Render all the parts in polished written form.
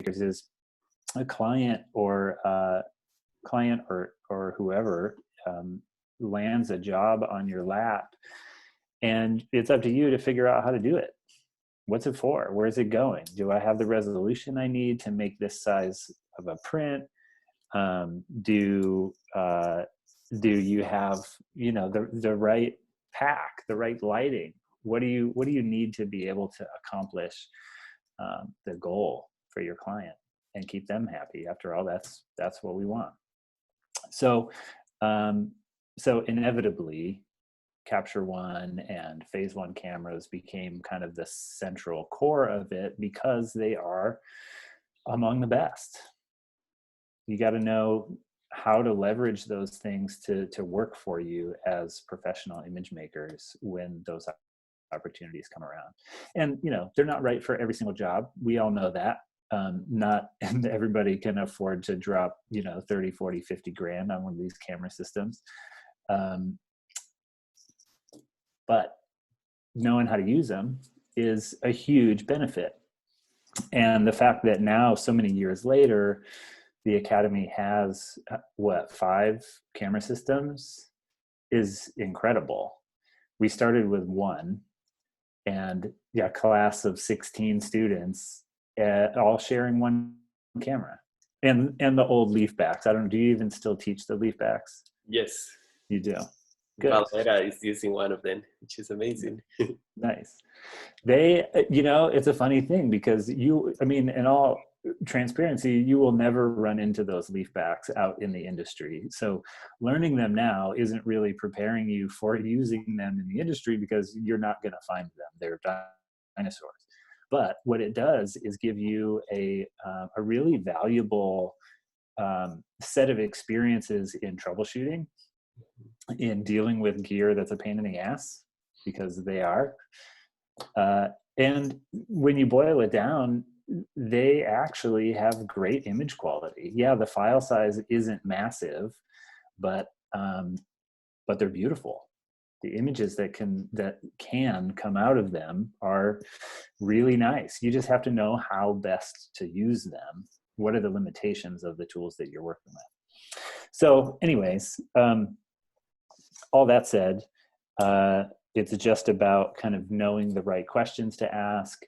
is a client or whoever lands a job on your lap, and it's up to you to figure out how to do it. What's it for? Where is it going? Do I have the resolution I need to make this size of a print? Do you have, the right pack, the right lighting? What do you need to be able to accomplish the goal for your client and keep them happy? After all, that's what we want. So inevitably, Capture One and Phase One cameras became kind of the central core of it because they are among the best. You got to know how to leverage those things to work for you as professional image makers when those opportunities come around. And they're not right for every single job. We all know that. Not everybody can afford to drop 30, 40, 50 grand on one of these camera systems. But knowing how to use them is a huge benefit. And the fact that now, so many years later, the Academy has 5 camera systems is incredible. We started with 1, and a class of 16 students all sharing 1 camera, and the old leaf backs. I don't know, do you even still teach the leaf backs? Yes. You do? Good. Valera is using one of them, which is amazing. Nice. They, it's a funny thing because in all transparency, you will never run into those leaf backs out in the industry. So learning them now isn't really preparing you for using them in the industry because you're not going to find them. They're dinosaurs. But what it does is give you a really valuable set of experiences in troubleshooting, in dealing with gear that's a pain in the ass, because they are. And when you boil it down, they actually have great image quality. Yeah, the file size isn't massive, but they're beautiful. The images that can come out of them are really nice. You just have to know how best to use them. What are the limitations of the tools that you're working with? So anyways, all that said, it's just about kind of knowing the right questions to ask.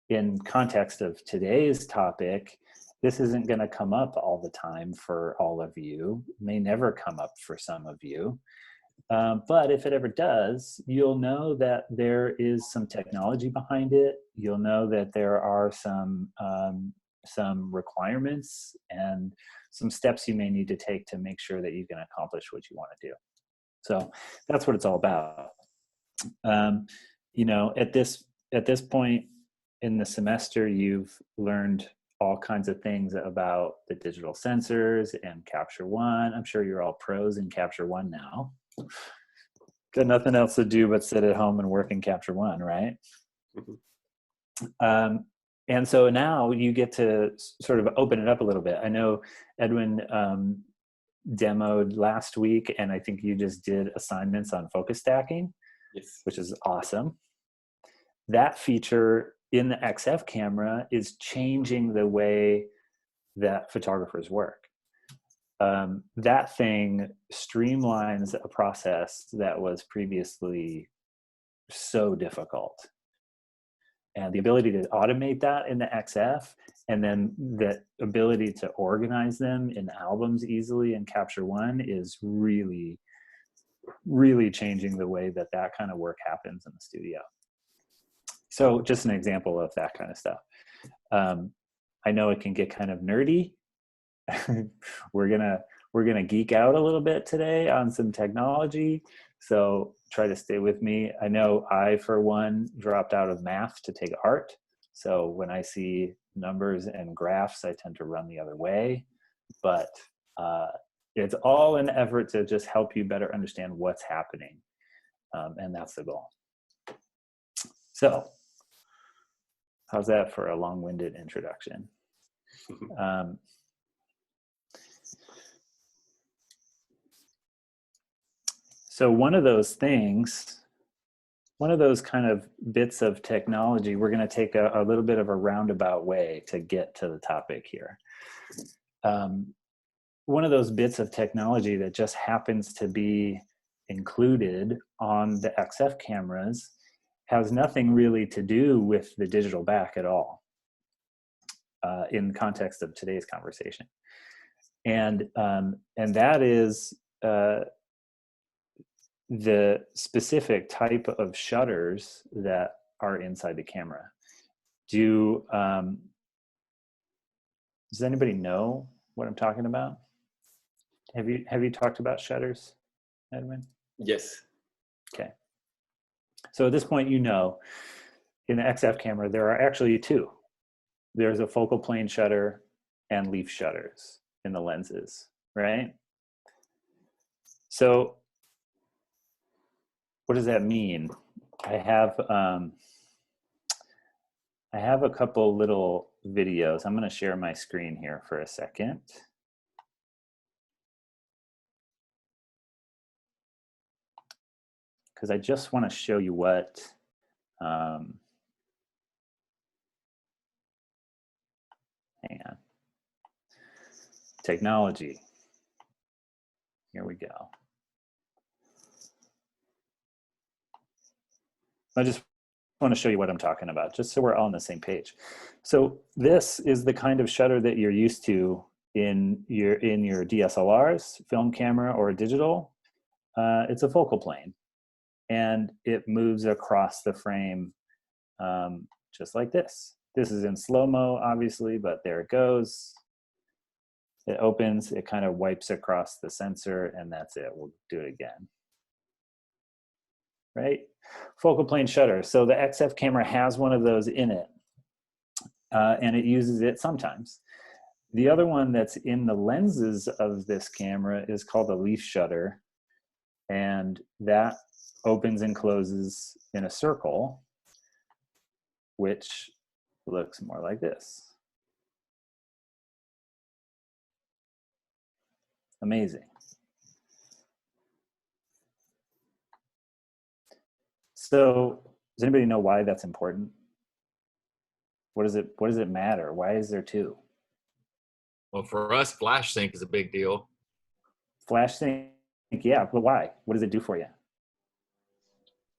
In context of today's topic, this isn't going to come up all the time for all of you. It may never come up for some of you. But if it ever does, you'll know that there is some technology behind it. You'll know that there are some requirements and some steps you may need to take to make sure that you can accomplish what you want to do. So that's what it's all about. At this point in the semester, you've learned all kinds of things about the digital sensors and Capture One. I'm sure you're all pros in Capture One now. Got nothing else to do but sit at home and work in Capture One, right? Mm-hmm. And so now you get to sort of open it up a little bit. I know Edwin demoed last week, and I think you just did assignments on focus stacking. Yes. Which is awesome. That feature in the XF camera is changing the way that photographers work. That thing streamlines a process that was previously so difficult. And the ability to automate that in the XF, and then the ability to organize them in albums easily in Capture One is really, really changing the way that kind of work happens in the studio. So just an example of that kind of stuff. I know it can get kind of nerdy. We're gonna geek out a little bit today on some technology. So try to stay with me. I know I, for one, dropped out of math to take art. So when I see numbers and graphs, I tend to run the other way. But it's all an effort to just help you better understand what's happening. And that's the goal. So how's that for a long-winded introduction? So one of those things one of those kind of bits of technology. We're going to take a little bit of a roundabout way to get to the topic here. One of those bits of technology that just happens to be included on the XF cameras has nothing really to do with the digital back at all, in the context of today's conversation. And that is the specific type of shutters that are inside the camera. Does anybody know what I'm talking about? Have you talked about shutters, Edwin? Yes. Okay. So at this point, in the XF camera, there are actually two. There's a focal plane shutter and leaf shutters in the lenses, right? So what does that mean? I have a couple little videos. I'm going to share my screen here for a second. Because I just want to show you what hang on. Technology. Here we go. I just want to show you what I'm talking about, just so we're all on the same page. So this is the kind of shutter that you're used to in your DSLRs, film camera, or digital. It's a focal plane, and it moves across the frame just like this. This is in slow-mo, obviously, but there it goes. It opens, it kind of wipes across the sensor, and that's it. We'll do it again. Right? Focal plane shutter. So the XF camera has one of those in it, and it uses it sometimes. The other one that's in the lenses of this camera is called a leaf shutter, and that opens and closes in a circle, which looks more like this. Amazing. So does anybody know why that's important? What does it matter? Why is there two? Well, for us, flash sync is a big deal. Flash sync, yeah, but why? What does it do for you?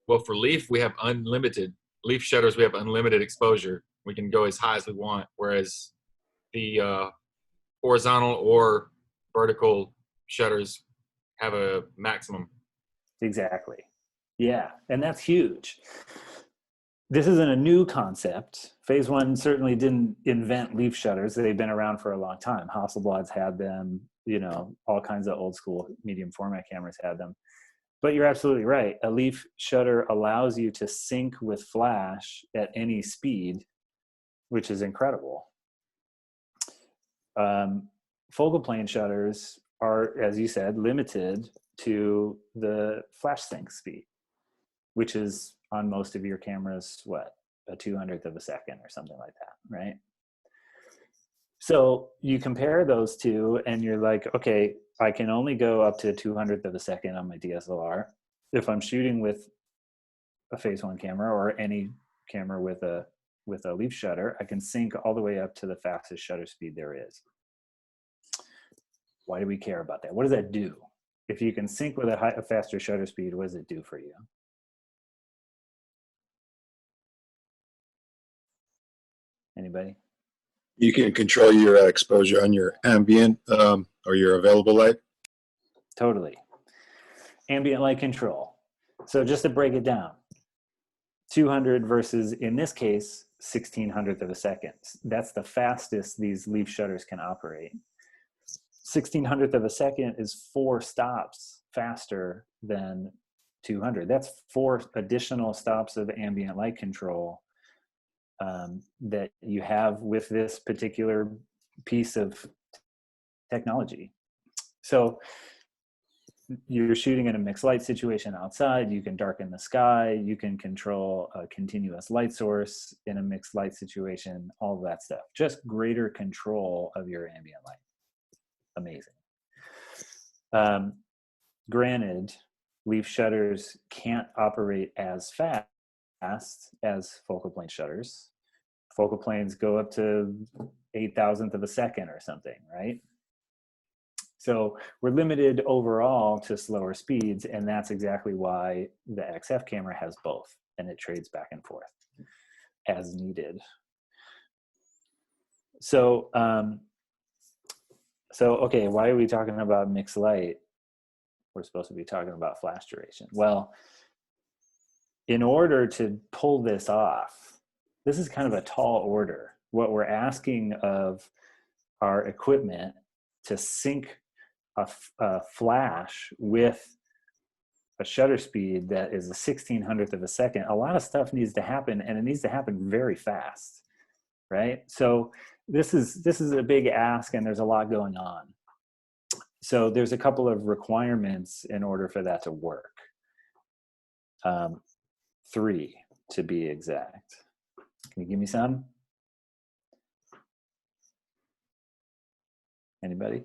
Well, for leaf, we have unlimited leaf shutters. We have unlimited exposure. We can go as high as we want. Whereas the horizontal or vertical shutters have a maximum. Exactly. Yeah, and that's huge. This isn't a new concept. Phase One certainly didn't invent leaf shutters. They've been around for a long time. Hasselblad's had them, all kinds of old school medium format cameras had them. But you're absolutely right. A leaf shutter allows you to sync with flash at any speed, which is incredible. Focal plane shutters are, as you said, limited to the flash sync speed, which is on most of your cameras, what, a 200th of a second or something like that, right? So you compare those two and you're like, okay, I can only go up to 200th of a second on my DSLR. If I'm shooting with a Phase One camera or any camera with a leaf shutter, I can sync all the way up to the fastest shutter speed there is. Why do we care about that? What does that do? If you can sync with a faster shutter speed, what does it do for you? Anybody? You can control your exposure on your ambient or your available light. Totally. Ambient light control. So just to break it down, 200 versus, in this case, 1600th of a second. That's the fastest these leaf shutters can operate. 1600th of a second is 4 stops faster than 200. That's 4 additional stops of ambient light control that you have with this particular piece of technology. So you're shooting in a mixed light situation outside, you can darken the sky, you can control a continuous light source in a mixed light situation, all of that stuff. Just greater control of your ambient light. Amazing. Granted, leaf shutters can't operate as fast as focal plane shutters. Focal planes go up to 8,000th of a second or something, right? So we're limited overall to slower speeds, and that's exactly why the XF camera has both, and it trades back and forth as needed. So, okay, why are we talking about mixed light? We're supposed to be talking about flash duration. Well, in order to pull this off, this is kind of a tall order. What we're asking of our equipment to sync a flash with a shutter speed that is a 1600th of a second, a lot of stuff needs to happen, and it needs to happen very fast, right? So this is a big ask, and there's a lot going on. So there's a couple of requirements in order for that to work. 3 to be exact. Can you give me some? Anybody?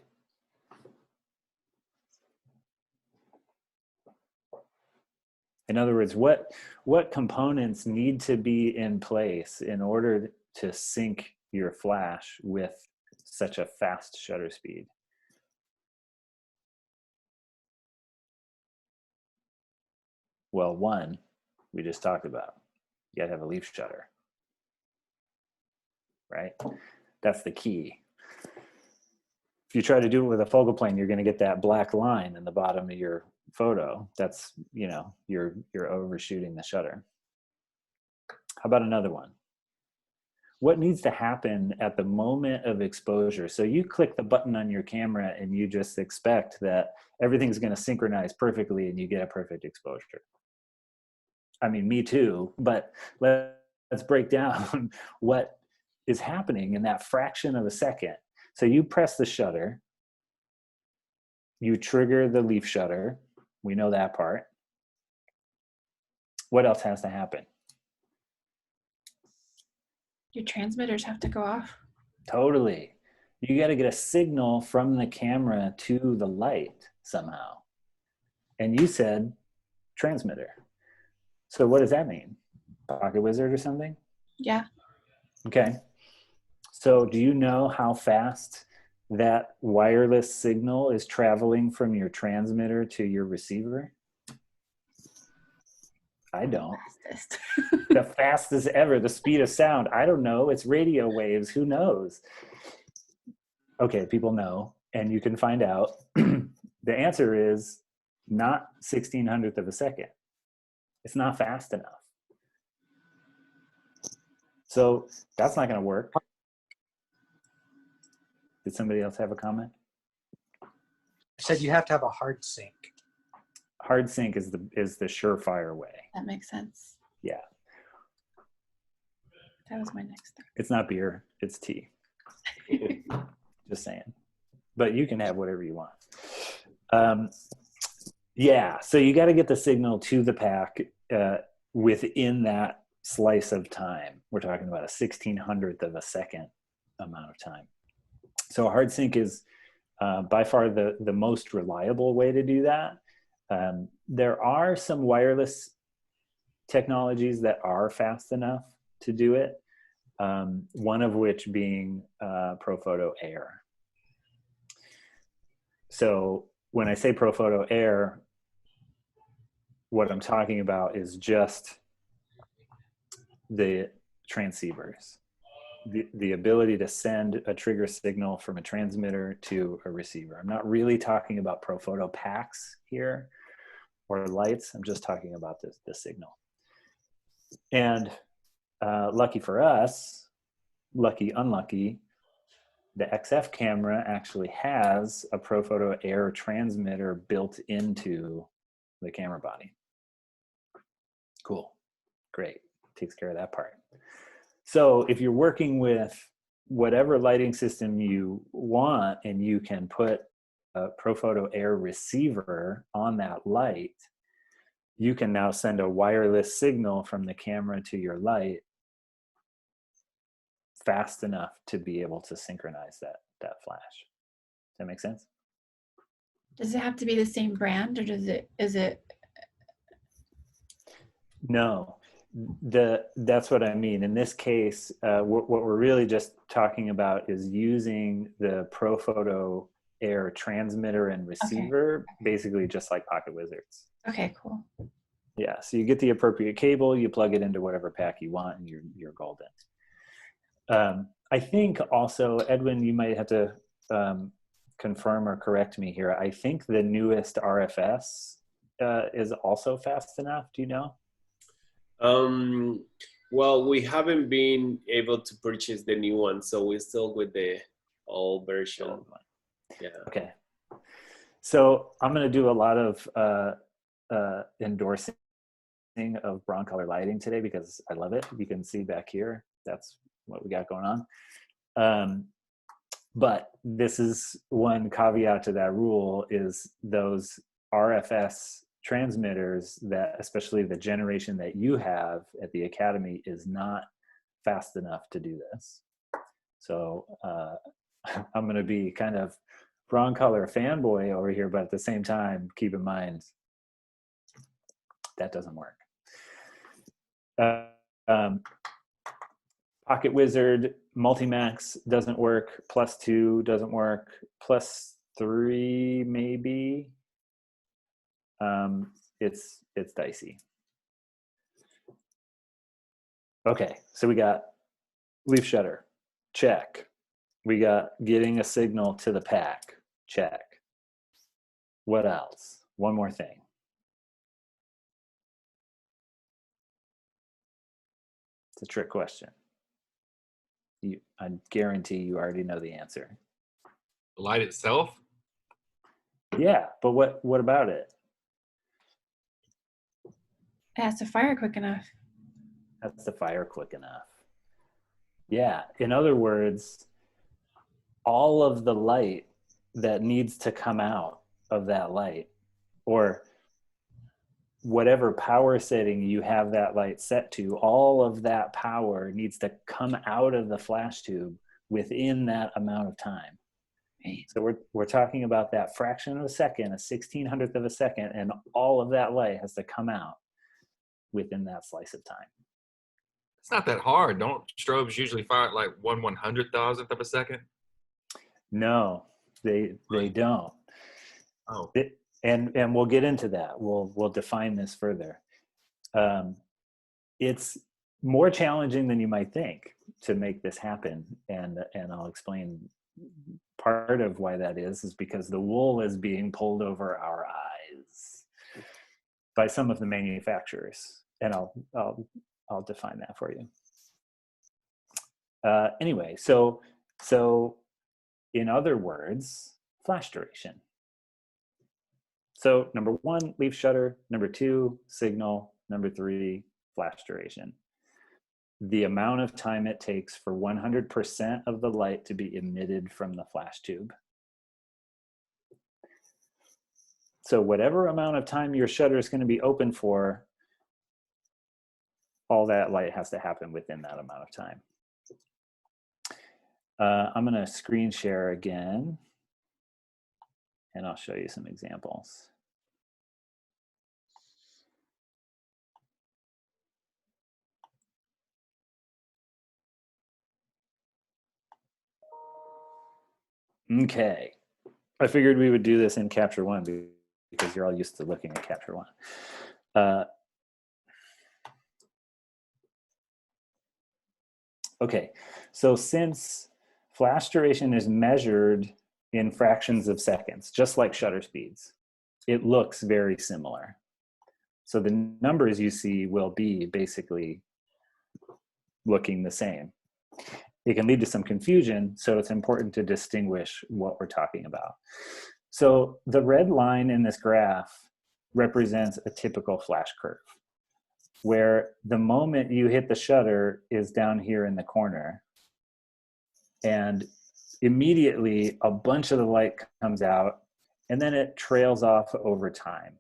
In other words, what components need to be in place in order to sync your flash with such a fast shutter speed? Well, 1, we just talked about. You gotta have a leaf shutter, right? That's the key. If you try to do it with a focal plane, you're gonna get that black line in the bottom of your photo. That's, you know, you're overshooting the shutter. How about another one? What needs to happen at the moment of exposure? So you click the button on your camera and you just expect that everything's going to synchronize perfectly and you get a perfect exposure. I mean, me too, but let's break down what is happening in that fraction of a second. So you press the shutter, you trigger the leaf shutter. We know that part. What else has to happen? Your transmitters have to go off. Totally. You got to get a signal from the camera to the light somehow. And you said transmitter. So what does that mean? Pocket Wizard or something? Yeah. Okay. So do you know how fast that wireless signal is traveling from your transmitter to your receiver? I don't. Fastest. The fastest ever, the speed of sound. I don't know. It's radio waves. Who knows? Okay, people know, and you can find out. The answer is not 1600th of a second. It's not fast enough. So that's not going to work. Did somebody else have a comment? I said you have to have a hard sync. Hard sync is the surefire way. That makes sense. Yeah. That was my next thing. It's not beer, it's tea. Just saying. But you can have whatever you want. Yeah, so you got to get the signal to the pack within that slice of time. We're talking about a 1600th of a second amount of time. So a hard sync is by far the most reliable way to do that. There are some wireless technologies that are fast enough to do it, one of which being ProPhoto Air. So when I say ProPhoto Air, what I'm talking about is just the transceivers, the ability to send a trigger signal from a transmitter to a receiver. I'm not really talking about ProPhoto packs here or lights. I'm just talking about the signal. And lucky for us, lucky, unlucky, the XF camera actually has a ProPhoto Air transmitter built into the camera body. Cool, great, takes care of that part. So if you're working with whatever lighting system you want and you can put a ProPhoto Air receiver on that light, you can now send a wireless signal from the camera to your light fast enough to be able to synchronize that flash. Does that make sense? Does it have to be the same brand, or is it No, that's what I mean. In this case, what we're really just talking about is using the Profoto Air transmitter and receiver, basically just like Pocket Wizards. Okay, cool. Yeah, so you get the appropriate cable, you plug it into whatever pack you want, and you're golden. I think also, Edwin, you might have to confirm or correct me here. I think the newest RFS is also fast enough. Do you know? Well, we haven't been able to purchase the new one, so we're still with the old version. Old one. Yeah. Okay. So I'm going to do a lot of endorsing of Broncolor lighting today because I love it. You can see back here, that's what we got going on. But this is one caveat to that rule is those RFS transmitters that, especially the generation that you have at the Academy, is not fast enough to do this. So I'm going to be kind of Broncolor fanboy over here, but at the same time, keep in mind that doesn't work. Pocket Wizard Multimax doesn't work. +2 doesn't work. +3 maybe. It's dicey. Okay, so we got leaf shutter, check. We got getting a signal to the pack, check. What else? One more thing. It's a trick question. I guarantee you already know the answer. The light itself? Yeah, but what about it? It has to fire quick enough. That's the fire quick enough. Yeah, in other words, all of the light that needs to come out of that light, or whatever power setting you have that light set to, all of that power needs to come out of the flash tube within that amount of time. Right. So we're talking about that fraction of a second, a 1600th of a second, and all of that light has to come out within that slice of time. It's not that hard. Don't strobes usually fire at like 1/100,000th of a second? No, they don't. Oh. And we'll get into that. We'll define this further. It's more challenging than you might think to make this happen, and I'll explain. Part of why that is because the wool is being pulled over our eyes by some of the manufacturers, and I'll define that for you. Anyway, so in other words, flash duration. So number 1, leaf shutter. Number 2, signal. Number 3, flash duration. The amount of time it takes for 100% of the light to be emitted from the flash tube. So whatever amount of time your shutter is going to be open for, all that light has to happen within that amount of time. I'm going to screen share again, and I'll show you some examples. Okay, I figured we would do this in Capture One because you're all used to looking at Capture One. Okay, so since flash duration is measured in fractions of seconds, just like shutter speeds, it looks very similar. So the numbers you see will be basically looking the same. It can lead to some confusion, so it's important to distinguish what we're talking about. So the red line in this graph represents a typical flash curve, where the moment you hit the shutter is down here in the corner, and immediately a bunch of the light comes out, and then it trails off over time.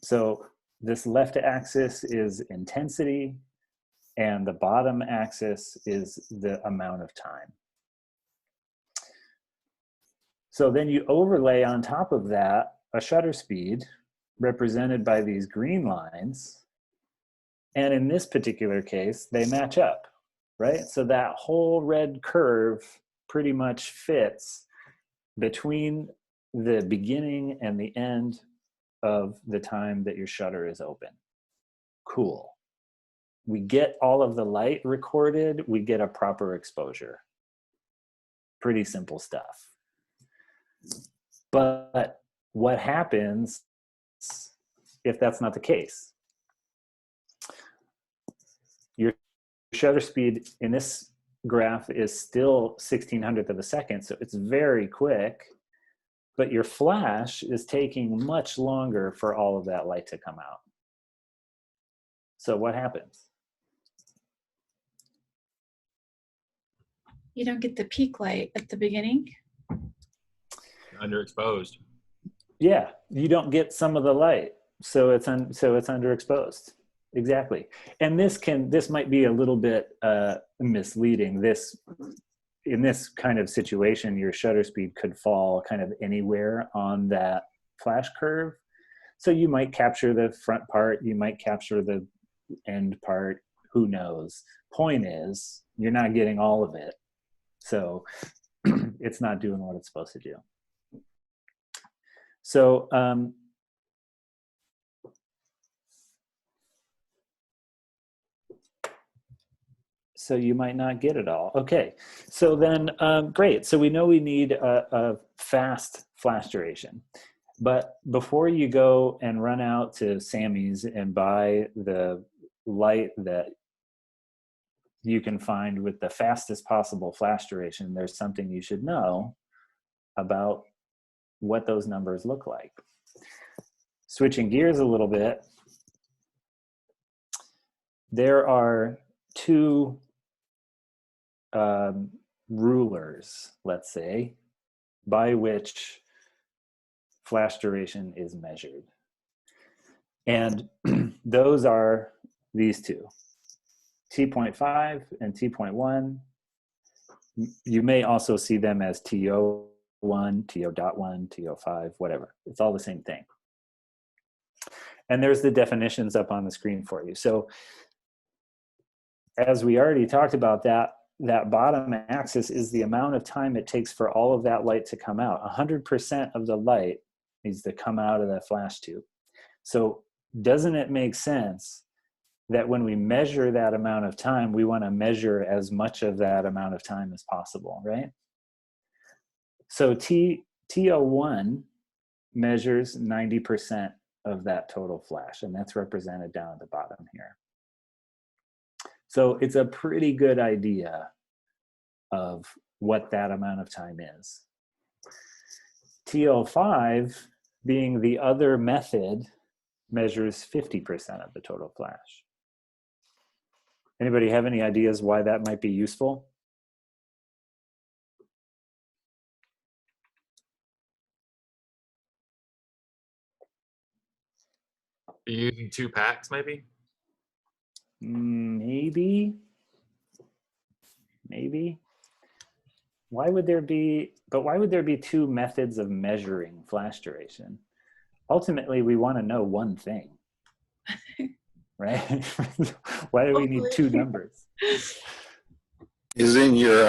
So this left axis is intensity, and the bottom axis is the amount of time. So then you overlay on top of that a shutter speed represented by these green lines, And in this particular case, they match up, right? So that whole red curve pretty much fits between the beginning and the end of the time that your shutter is open. Cool. We get all of the light recorded, we get a proper exposure. Pretty simple stuff. But what happens if that's not the case? Your shutter speed in this graph is still 1/1600th of a second, so it's very quick, but your flash is taking much longer for all of that light to come out. So what happens? You don't get the peak light at the beginning. Underexposed. Yeah, you don't get some of the light, so it's underexposed. Exactly. And this might be a little bit misleading. In this kind of situation, your shutter speed could fall kind of anywhere on that flash curve. So you might capture the front part, you might capture the end part, who knows. Point is, you're not getting all of it. So it's not doing what it's supposed to do. So so you might not get it all. Okay, so then great. So we know we need a fast flash duration. But before you go and run out to Sammy's and buy the light that you can find with the fastest possible flash duration, there's something you should know about what those numbers look like. Switching gears a little bit, there are two rulers, let's say, by which flash duration is measured. And those are these two, T.5 and T.1. You may also see them as TO1, TO.1, TO5, whatever. It's all the same thing. And there's the definitions up on the screen for you. So as we already talked about, that bottom axis is the amount of time it takes for all of that light to come out. 100% of the light needs to come out of that flash tube. So doesn't it make sense that when we measure that amount of time, we want to measure as much of that amount of time as possible, right? So TO1 measures 90% of that total flash, and that's represented down at the bottom here. So it's a pretty good idea of what that amount of time is. TO5, being the other method, measures 50% of the total flash. Anybody have any ideas why that might be useful? Are you using 2 packs, maybe? Maybe. Why would there be two methods of measuring flash duration? Ultimately, we want to know one thing, right? Why do we need two numbers? Isn't your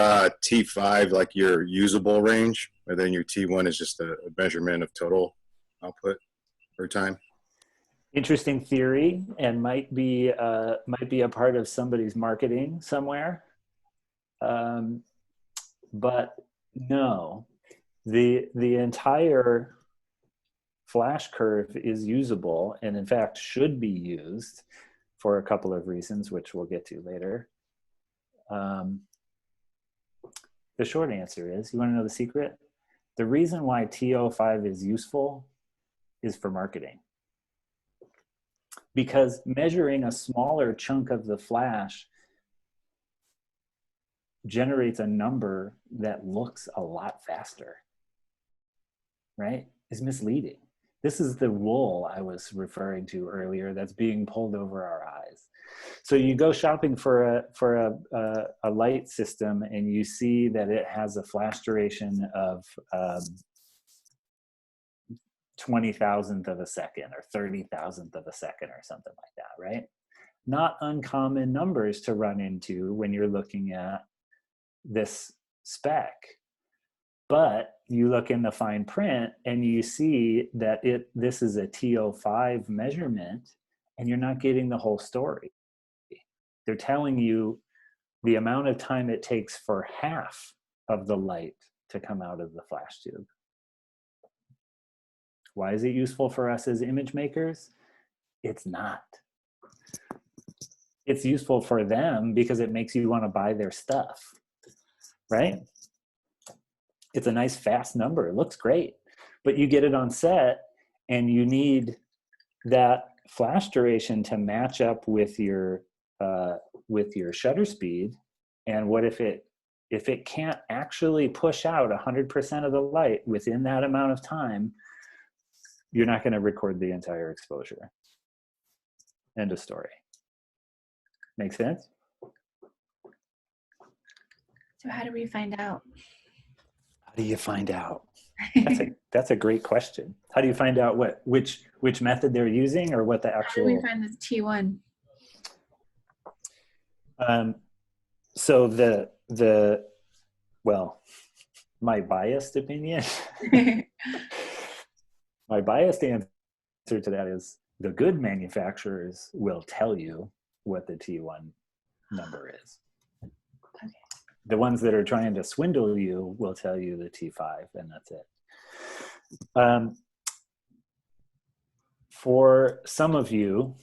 T5 like your usable range, and then your T1 is just a measurement of total output per time? Interesting theory, and might be a part of somebody's marketing somewhere. But no, the entire flash curve is usable, and in fact should be used for a couple of reasons, which we'll get to later. The short answer is, you want to know the secret? The reason why TO5 is useful is for marketing. Because measuring a smaller chunk of the flash generates a number that looks a lot faster, right? It's misleading. This is the wool I was referring to earlier that's being pulled over our eyes. So you go shopping for a light system and you see that it has a flash duration of 20,000th of a second or 30,000th of a second or something like that, right? not uncommon numbers to run into when you're looking at this spec. But you look in the fine print and you see that this is a TO5 measurement, and you're not getting the whole story. They're telling you the amount of time it takes for half of the light to come out of the flash tube. Why is it useful for us as image makers? It's not. It's useful for them because it makes you want to buy their stuff, right? It's a nice fast number. It looks great, but you get it on set and you need that flash duration to match up with your shutter speed. And what if it can't actually push out 100% of the light within that amount of time? You're not going to record the entire exposure. End of story. Make sense? So how do we find out? How do you find out? That's a great question. How do you find out which method they're using, or what the actual? How do we find this T1? So well, my biased opinion, my biased answer to that is the good manufacturers will tell you what the T1 number is. Okay. The ones that are trying to swindle you will tell you the T5, and that's it. For some of you,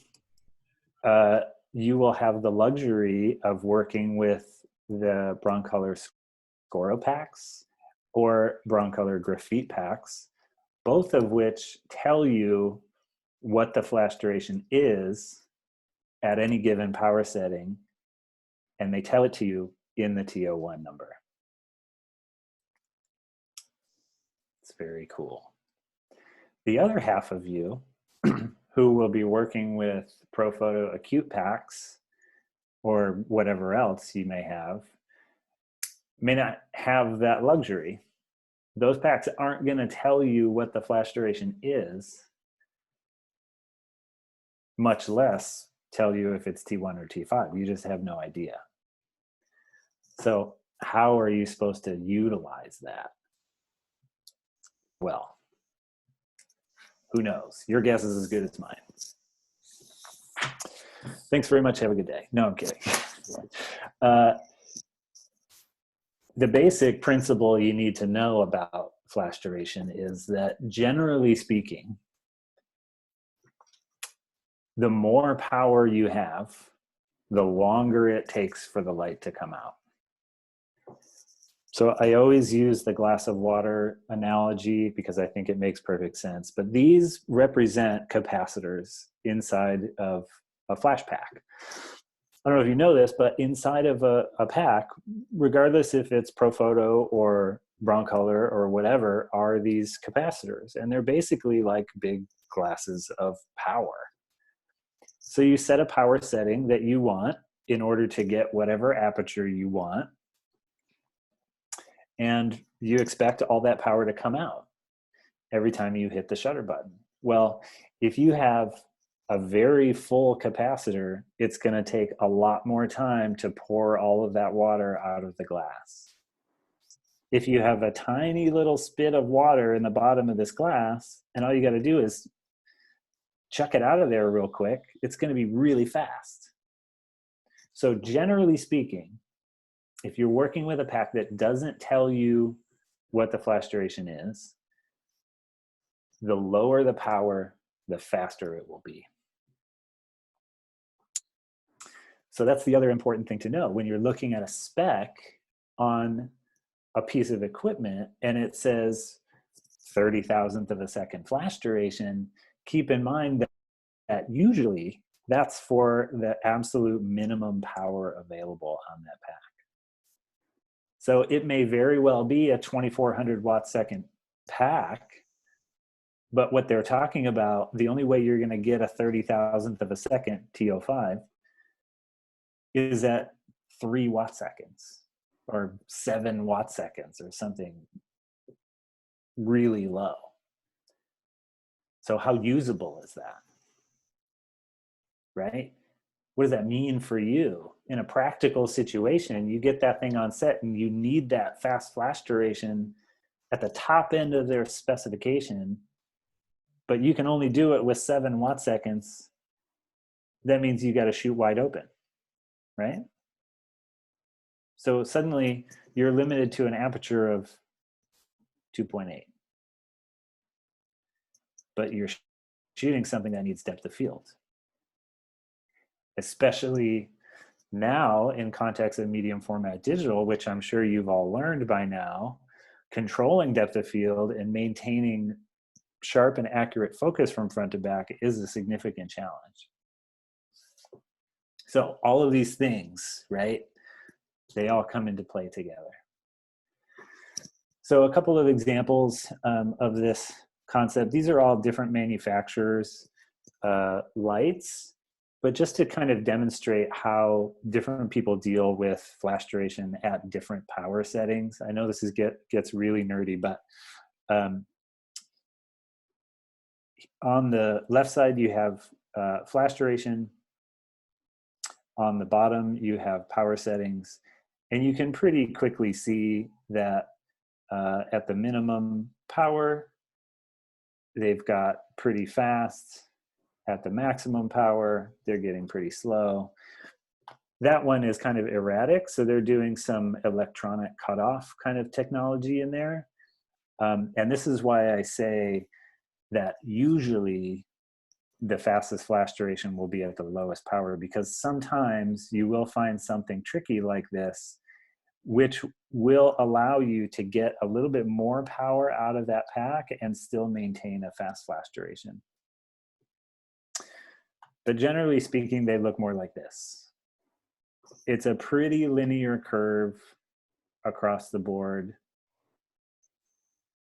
you will have the luxury of working with the Broncolor Scoro packs or Broncolor Graphite packs, both of which tell you what the flash duration is at any given power setting, and they tell it to you in the TO1 number. It's very cool. The other half of you who will be working with ProPhoto Acute packs or whatever else you may have may not have that luxury. Those packs aren't going to tell you what the flash duration is, much less tell you if it's T1 or T5. You just have no idea. So how are you supposed to utilize that? Well, who knows? Your guess is as good as mine. Thanks very much. Have a good day. No, I'm kidding. The basic principle you need to know about flash duration is that, generally speaking, the more power you have, the longer it takes for the light to come out. So I always use the glass of water analogy because I think it makes perfect sense. But these represent capacitors inside of a flash pack. I don't know if you know this, but inside of a pack, regardless if it's ProPhoto or Broncolor or whatever, are these capacitors. And they're basically like big glasses of power. So you set a power setting that you want in order to get whatever aperture you want. And you expect all that power to come out every time you hit the shutter button. Well, if you have a very full capacitor, it's going to take a lot more time to pour all of that water out of the glass. If you have a tiny little spit of water in the bottom of this glass, and all you got to do is chuck it out of there real quick, it's going to be really fast. So generally speaking, if you're working with a pack that doesn't tell you what the flash duration is, the lower the power, the faster it will be. So that's the other important thing to know. When you're looking at a spec on a piece of equipment and it says 30,000th of a second flash duration, keep in mind that usually that's for the absolute minimum power available on that pack. So it may very well be a 2400 watt second pack, but what they're talking about, the only way you're going to get a 30,000th of a second TO5 is at 3 watt seconds or 7 watt seconds or something really low. So how usable is that? Right? what does that mean for you in a practical situation? You get that thing on set and you need that fast flash duration at the top end of their specification, but you can only do it with 7 watt seconds. That means you got to shoot wide open, right? So suddenly you're limited to an aperture of 2.8, but you're shooting something that needs depth of field, especially now in context of medium format digital, which I'm sure you've all learned by now. Controlling depth of field and maintaining sharp and accurate focus from front to back is a significant challenge. So all of these things, right, they all come into play together. So a couple of examples of this concept. These are all different manufacturers' lights, but just to kind of demonstrate how different people deal with flash duration at different power settings. I know this gets really nerdy, but on the left side, you have flash duration. On the bottom, you have power settings. And you can pretty quickly see that at the minimum power, they've got pretty fast. At the maximum power, they're getting pretty slow. That one is kind of erratic, so they're doing some electronic cutoff kind of technology in there. And this is why I say that usually the fastest flash duration will be at the lowest power, because sometimes you will find something tricky like this, which will allow you to get a little bit more power out of that pack and still maintain a fast flash duration. But generally speaking, they look more like this. It's a pretty linear curve across the board.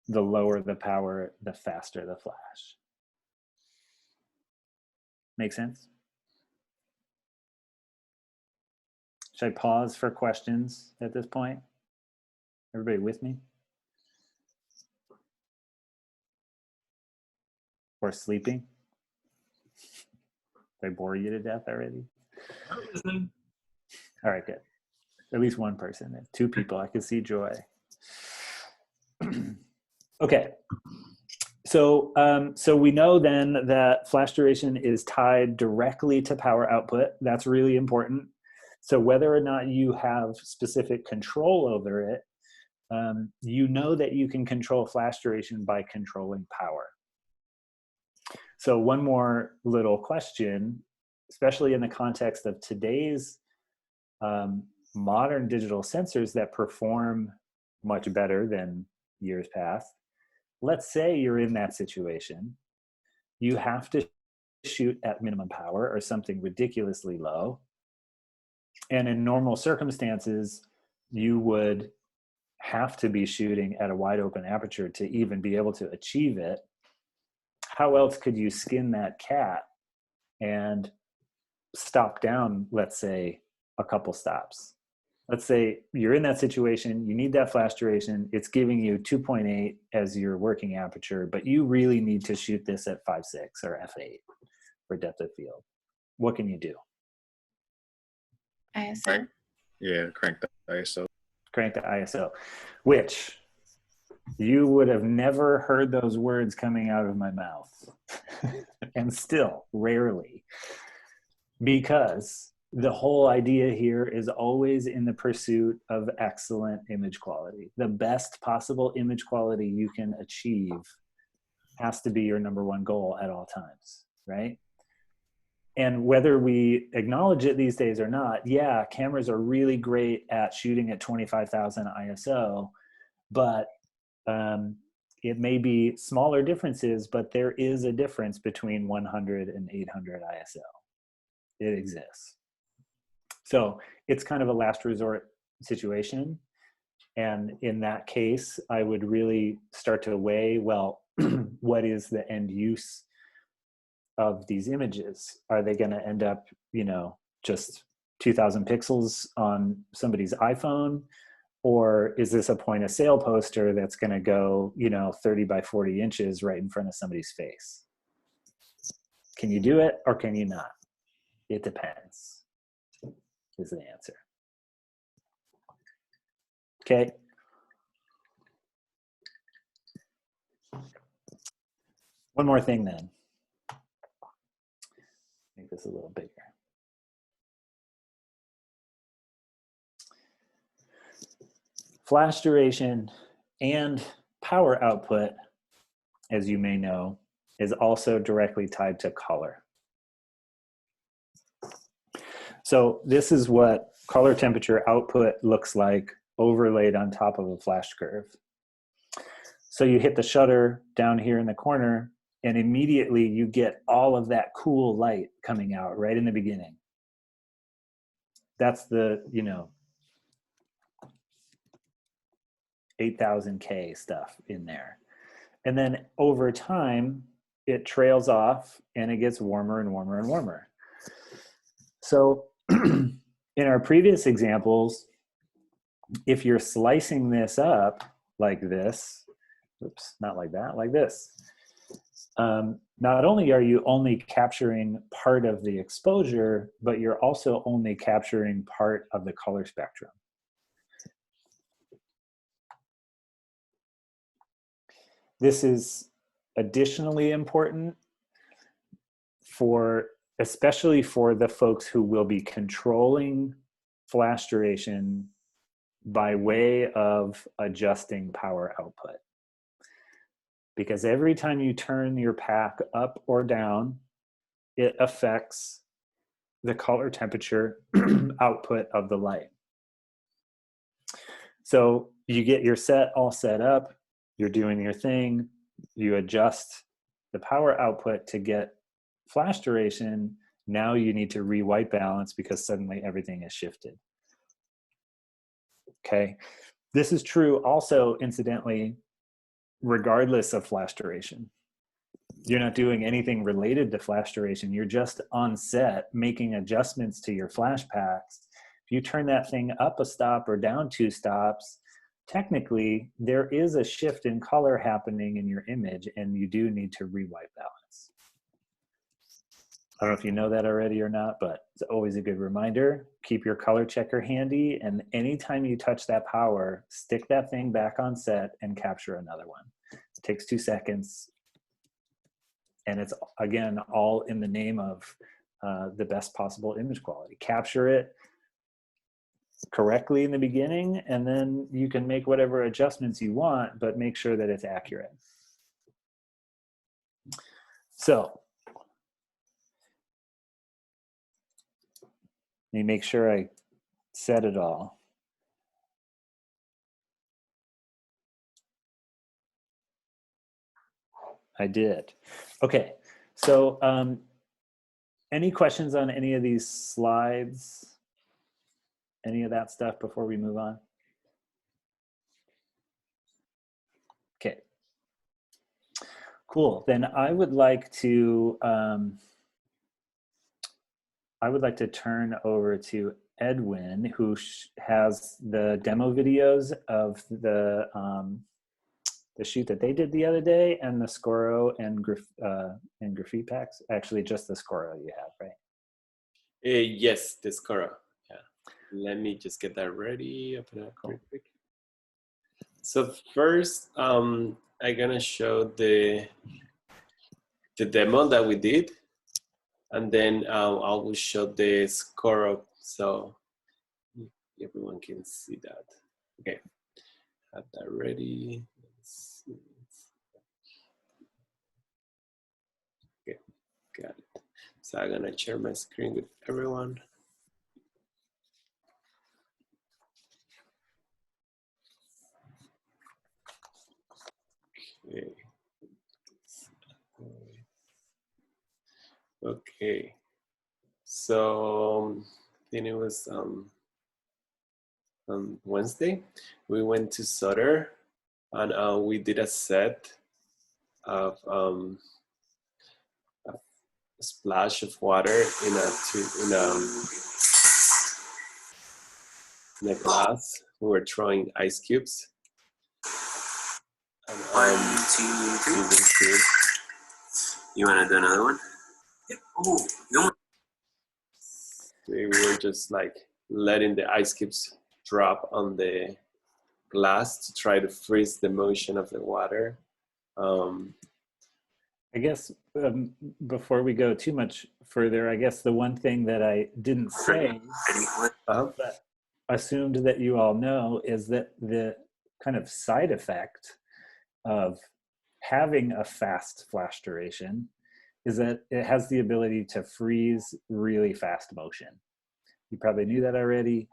The lower the power, the faster the flash. Make sense? Should I pause for questions at this point? Everybody with me? Or sleeping? Did I bore you to death already? All right, good. At least one person. 2 people. I can see joy. Okay. So we know then that flash duration is tied directly to power output. That's really important. So whether or not you have specific control over it, you know that you can control flash duration by controlling power. So one more little question, especially in the context of today's modern digital sensors that perform much better than years past. Let's say you're in that situation. You have to shoot at minimum power or something ridiculously low. And in normal circumstances, you would have to be shooting at a wide open aperture to even be able to achieve it. How else could you skin that cat and stop down, let's say, a couple stops? Let's say you're in that situation, you need that flash duration, it's giving you 2.8 as your working aperture, but you really need to shoot this at 5.6 or f8 for depth of field. What can you do? ISO. Right. Yeah, crank the ISO. Crank the ISO, which you would have never heard those words coming out of my mouth. And still, rarely. Because the whole idea here is always in the pursuit of excellent image quality. The best possible image quality you can achieve has to be your number one goal at all times, right? And whether we acknowledge it these days or not, yeah, cameras are really great at shooting at 25,000 ISO, but it may be smaller differences, but there is a difference between 100 and 800 ISO. It exists. So it's kind of a last resort situation. And in that case, I would really start to weigh, well, what is the end use of these images? Are they going to end up, just 2,000 pixels on somebody's iPhone? Or is this a point of sale poster that's going to go, 30 by 40 inches right in front of somebody's face? Can you do it or can you not? It depends. is the answer. Okay. One more thing then. Make this a little bigger. Flash duration and power output, as you may know, is also directly tied to color. So this is what color temperature output looks like overlaid on top of a flash curve. So you hit the shutter down here in the corner, and immediately you get all of that cool light coming out right in the beginning. That's the, 8000K stuff in there. And then over time, it trails off and it gets warmer and warmer and warmer. So in our previous examples, if you're slicing this up like this, oops, not like that, like this, not only are you only capturing part of the exposure, but you're also only capturing part of the color spectrum. This is additionally important especially for the folks who will be controlling flash duration by way of adjusting power output. Because every time you turn your pack up or down, it affects the color temperature output of the light. So you get your set all set up, you're doing your thing, you adjust the power output to get flash duration. Now you need to re-white balance because suddenly everything is shifted. Okay, this is true also, incidentally, regardless of flash duration. You're not doing anything related to flash duration. You're just on set making adjustments to your flash packs. If you turn that thing up a stop or down 2 stops, technically there is a shift in color happening in your image and you do need to re-white balance. I don't know if you know that already or not, but it's always a good reminder. Keep your color checker handy, and anytime you touch that power, stick that thing back on set and capture another one. It takes 2 seconds. And it's, again, all in the name of the best possible image quality. Capture it correctly in the beginning, and then you can make whatever adjustments you want, but make sure that it's accurate. So, let me make sure I said it all. I did. Okay, so any questions on any of these slides? Any of that stuff before we move on? Okay. Cool. Then I would like to turn over to Edwin, who has the demo videos of the shoot that they did the other day, and the Scoro and graphite packs. Actually, just the Scoro you have, right? Yes, the Scoro. Yeah. Let me just get that ready. Open it up real quick. So first, I'm gonna show the demo that we did, and then I will show the Scoro so everyone can see that. Okay, have that ready. Okay, got it. So I'm gonna share my screen with everyone. Okay. Okay. So I think it was on Wednesday. We went to Sutter, and we did a set of a splash of water in a glass. We were throwing ice cubes. And, 1, 2, 3. You want to do another one? Yep. Oh, no. We were just like letting the ice cubes drop on the glass to try to freeze the motion of the water. I guess before we go too much further, I guess the one thing that I didn't say, but assumed that you all know, is that the kind of side effect of having a fast flash duration is that it has the ability to freeze really fast motion. You probably knew that already,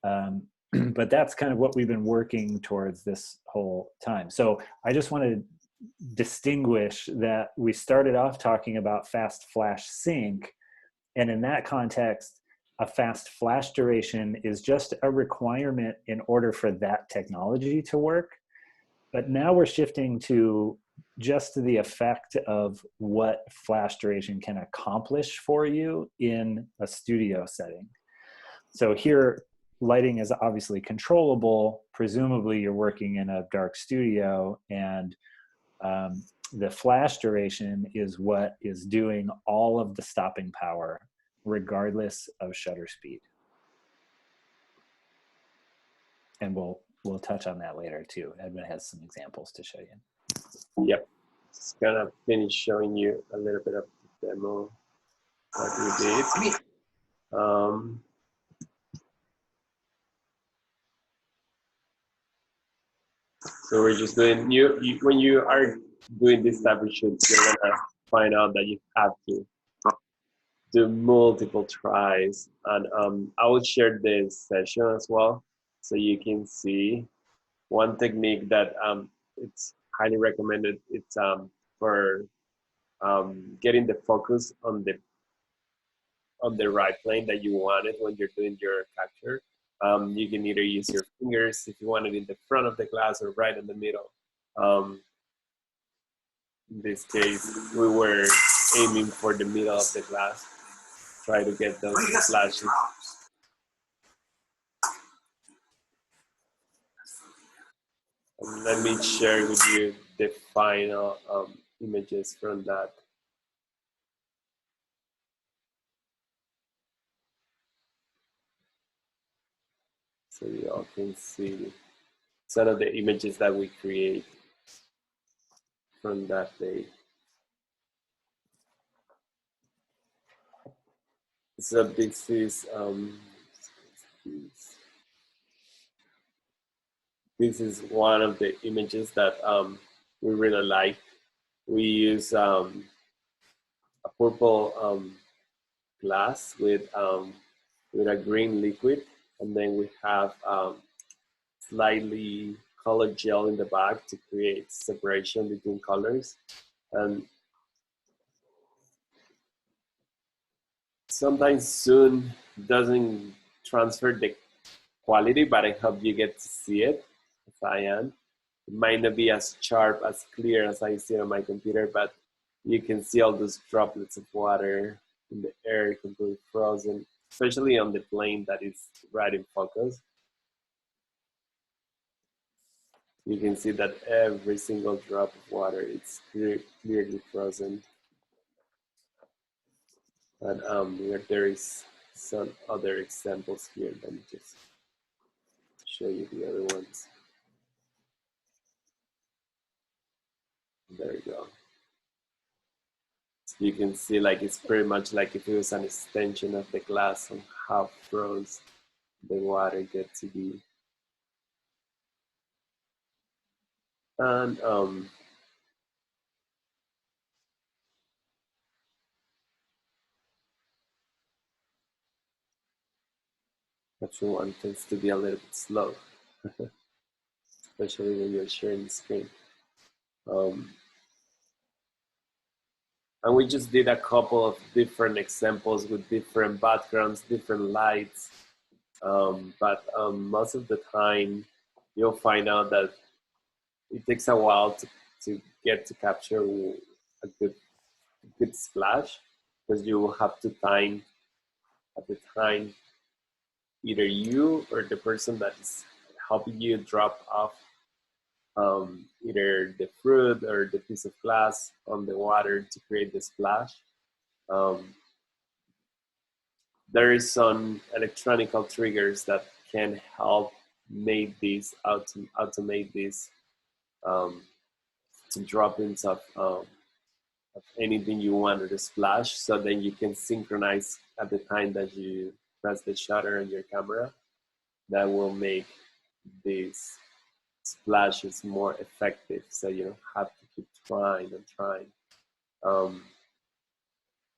but that's kind of what we've been working towards this whole time. So I just want to distinguish that we started off talking about fast flash sync, and in that context, a fast flash duration is just a requirement in order for that technology to work. But now we're shifting to just the effect of what flash duration can accomplish for you in a studio setting. So here, lighting is obviously controllable. Presumably you're working in a dark studio, and the flash duration is what is doing all of the stopping power, regardless of shutter speed. And we'll touch on that later too. Edwin has some examples to show you. Yep. Just gonna finish showing you a little bit of the demo that we did. So we're just doing, when you are doing this type of shoots, you're gonna find out that you have to do multiple tries. And I will share this session as well, so you can see one technique that it's highly recommended. It's for getting the focus on the right plane that you want it when you're doing your capture. You can either use your fingers if you want it in the front of the glass or right in the middle. In this case, we were aiming for the middle of the glass, try to get those flashes. And let me share with you the final images from that. So you all can see some of the images that we create from that day. So this is one of the images that we really like. We use a purple glass with a green liquid, and then we have slightly colored gel in the back to create separation between colors. And sometimes Zoom doesn't transfer the quality, but I hope you get to see it as I am. It might not be as sharp, as clear as I see on my computer, but you can see all those droplets of water in the air completely frozen, especially on the plane that is right in focus. You can see that every single drop of water is clearly frozen. And there is some other examples here. Let me just show you the other ones. There you go. So you can see like it's pretty much like if it was an extension of the glass on how froze the water get to be. And capture one tends to be a little bit slow, especially when you're sharing the screen. And we just did a couple of different examples with different backgrounds, different lights. But most of the time, you'll find out that it takes a while to get to capture a good splash, because you will have to time at the time either you or the person that is helping you drop off either the fruit or the piece of glass on the water to create the splash. there is some electronical triggers that can help make these automate these to drop-ins of anything you want to splash, so then you can synchronize at the time that you press the shutter on your camera. That will make these splashes more effective, so you don't have to keep trying and trying.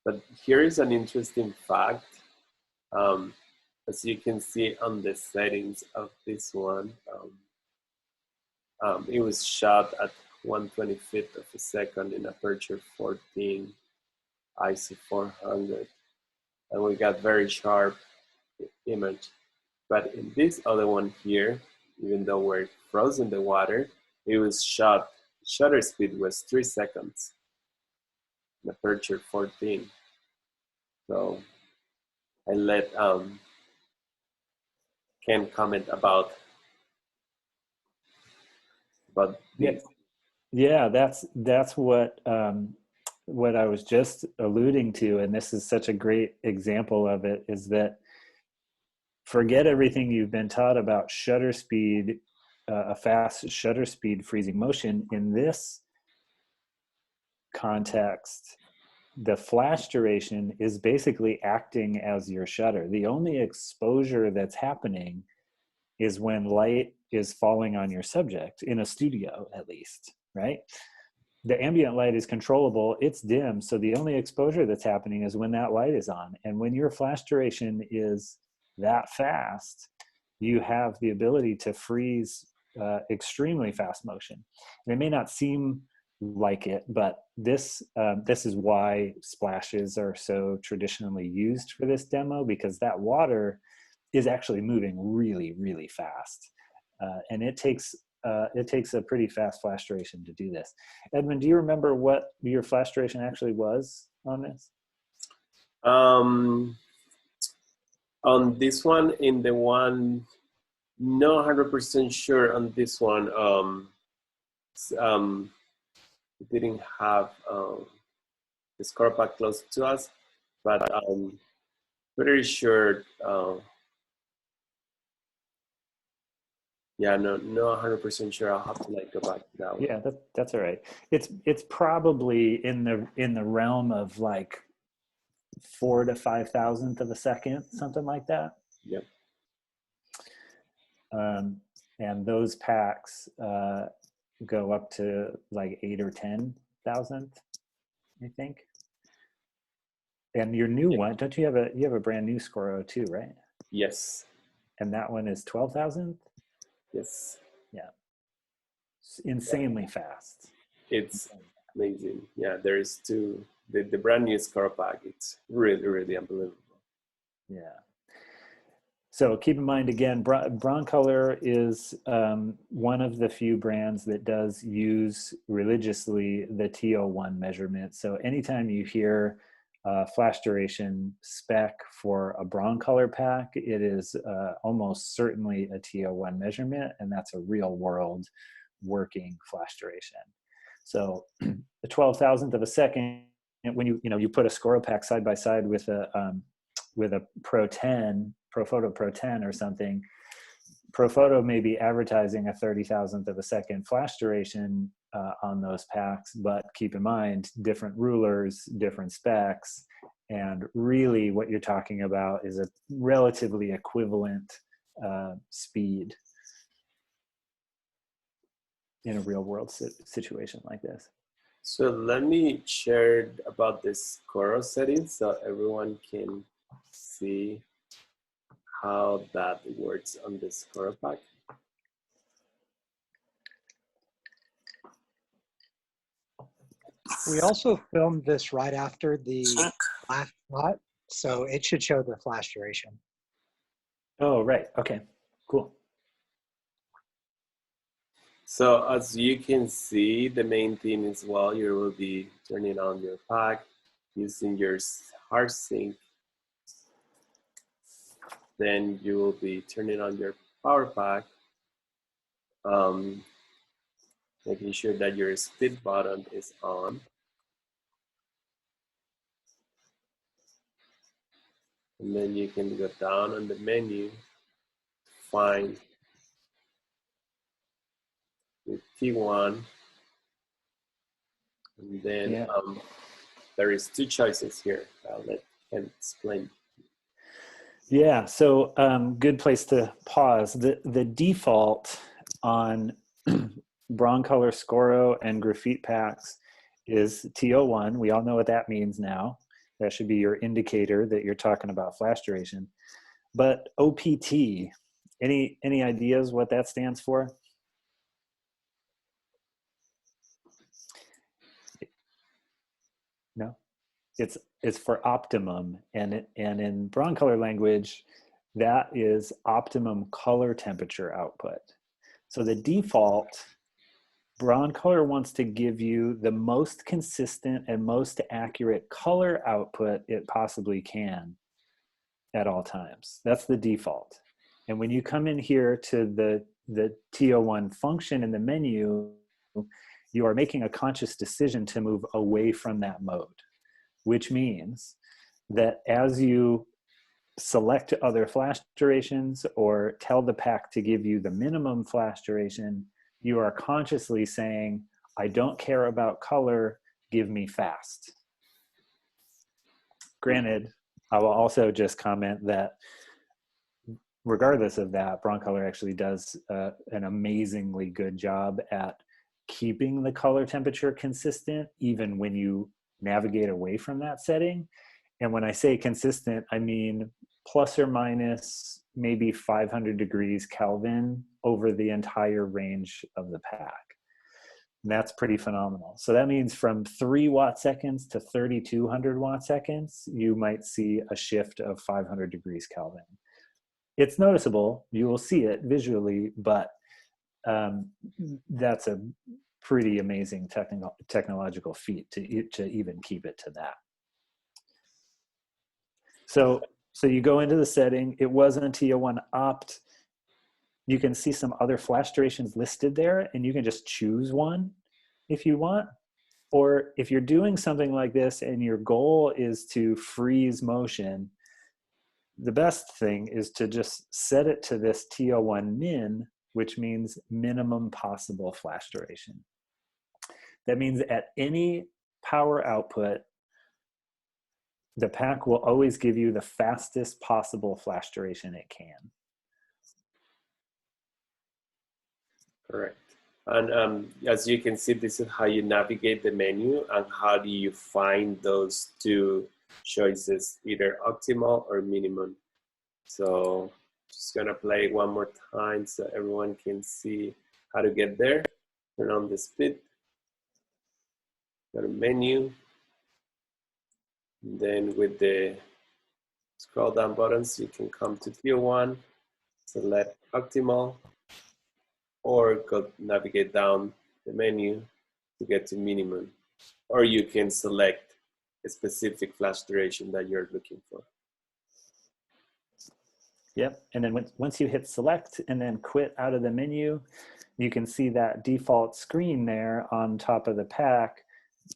But here is an interesting fact. As you can see on the settings of this one, it was shot at 1/25 of a second in aperture 14, ISO 400, and we got very sharp image. But in this other one here, even though we're frozen the water, it was shot, shutter speed was 3 seconds in aperture 14. So I let Ken comment about these. Yeah, that's what I was just alluding to, and this is such a great example of it, is that forget everything you've been taught about shutter speed, a fast shutter speed freezing motion. In this context, the flash duration is basically acting as your shutter. The only exposure that's happening is when light is falling on your subject, in a studio at least, right? The ambient light is controllable, it's dim, so the only exposure that's happening is when that light is on. And when your flash duration is that fast, you have the ability to freeze extremely fast motion. And it may not seem like it, but this is why splashes are so traditionally used for this demo, because that water is actually moving really, really fast. And it takes a pretty fast flash duration to do this. Edmund, do you remember what your flash duration actually was on this? On this one, in the one, not 100% sure on this one. We didn't have the score pack close to us, but I'm pretty sure. Yeah, no, 100% sure. I'll have to go back to that one. Yeah, that's all right. It's probably in the realm of like 4 to 5 thousandth of a second, something like that. Yep. And those packs go up to like 8 or 10 thousandth, I think. And your new one, don't you have a brand new Scoro too, right? Yes. And that one is 12,000th? Yes. Yeah. It's insanely fast. It's amazing. Yeah, there is two. The brand new score pack, it's really, really unbelievable. Yeah. So keep in mind, again, Broncolor is one of the few brands that does use religiously the TO1 measurement. So anytime you hear flash duration spec for a Broncolor pack, it is almost certainly a TO1 measurement, and that's a real world working flash duration. So the 12,000th of a second, when you put a Scoro pack side by side with a Pro 10, Profoto Pro 10 or something, Profoto may be advertising a 30,000th of a second flash duration on those packs, but keep in mind, different rulers, different specs, and really what you're talking about is a relatively equivalent speed in a real world situation like this. So let me share about this Scoro settings so everyone can see how that works on the Scoro pack. We also filmed this right after the last shot, so it should show the flash duration. Oh, right. Okay, cool. So as you can see, the main theme is, well, you will be turning on your pack using your hard sync. Then you will be turning on your power pack, making sure that your split button is on. And then you can go down on the menu, find the T1, and then Yeah. there is two choices here. I'll let Ken explain. Yeah, so good place to pause. The default on Broncolor, Scoro, and Graphite packs is TO1. We all know what that means now. That should be your indicator that you're talking about flash duration. But OPT, any ideas what that stands for? No? It's for optimum, and in Broncolor language, that is optimum color temperature output. So the default, Broncolor wants to give you the most consistent and most accurate color output it possibly can at all times. That's the default. And when you come in here to the TO1 function in the menu, you are making a conscious decision to move away from that mode, which means that as you select other flash durations or tell the pack to give you the minimum flash duration, you are consciously saying, I don't care about color, give me fast. Granted, I will also just comment that regardless of that, Broncolor actually does an amazingly good job at keeping the color temperature consistent, even when you navigate away from that setting. And when I say consistent, I mean plus or minus maybe 500 degrees Kelvin over the entire range of the pack. And that's pretty phenomenal. So that means from 3 watt seconds to 3,200 watt seconds, you might see a shift of 500 degrees Kelvin. It's noticeable, you will see it visually, but that's a pretty amazing technological feat to even keep it to that. So you go into the setting, it wasn't a TO1 opt. You can see some other flash durations listed there, and you can just choose one if you want. Or if you're doing something like this and your goal is to freeze motion, the best thing is to just set it to this TO1 min, which means minimum possible flash duration. That means at any power output, the pack will always give you the fastest possible flash duration it can. Correct. And as you can see, this is how you navigate the menu and how do you find those two choices, either optimal or minimum. So just gonna play one more time so everyone can see how to get there. Turn on the speed, go to menu, and then with the scroll down buttons, you can come to tier 1, select optimal, or go navigate down the menu to get to minimum. Or you can select a specific flash duration that you're looking for. Yep, and then once you hit select and then quit out of the menu, you can see that default screen there on top of the pack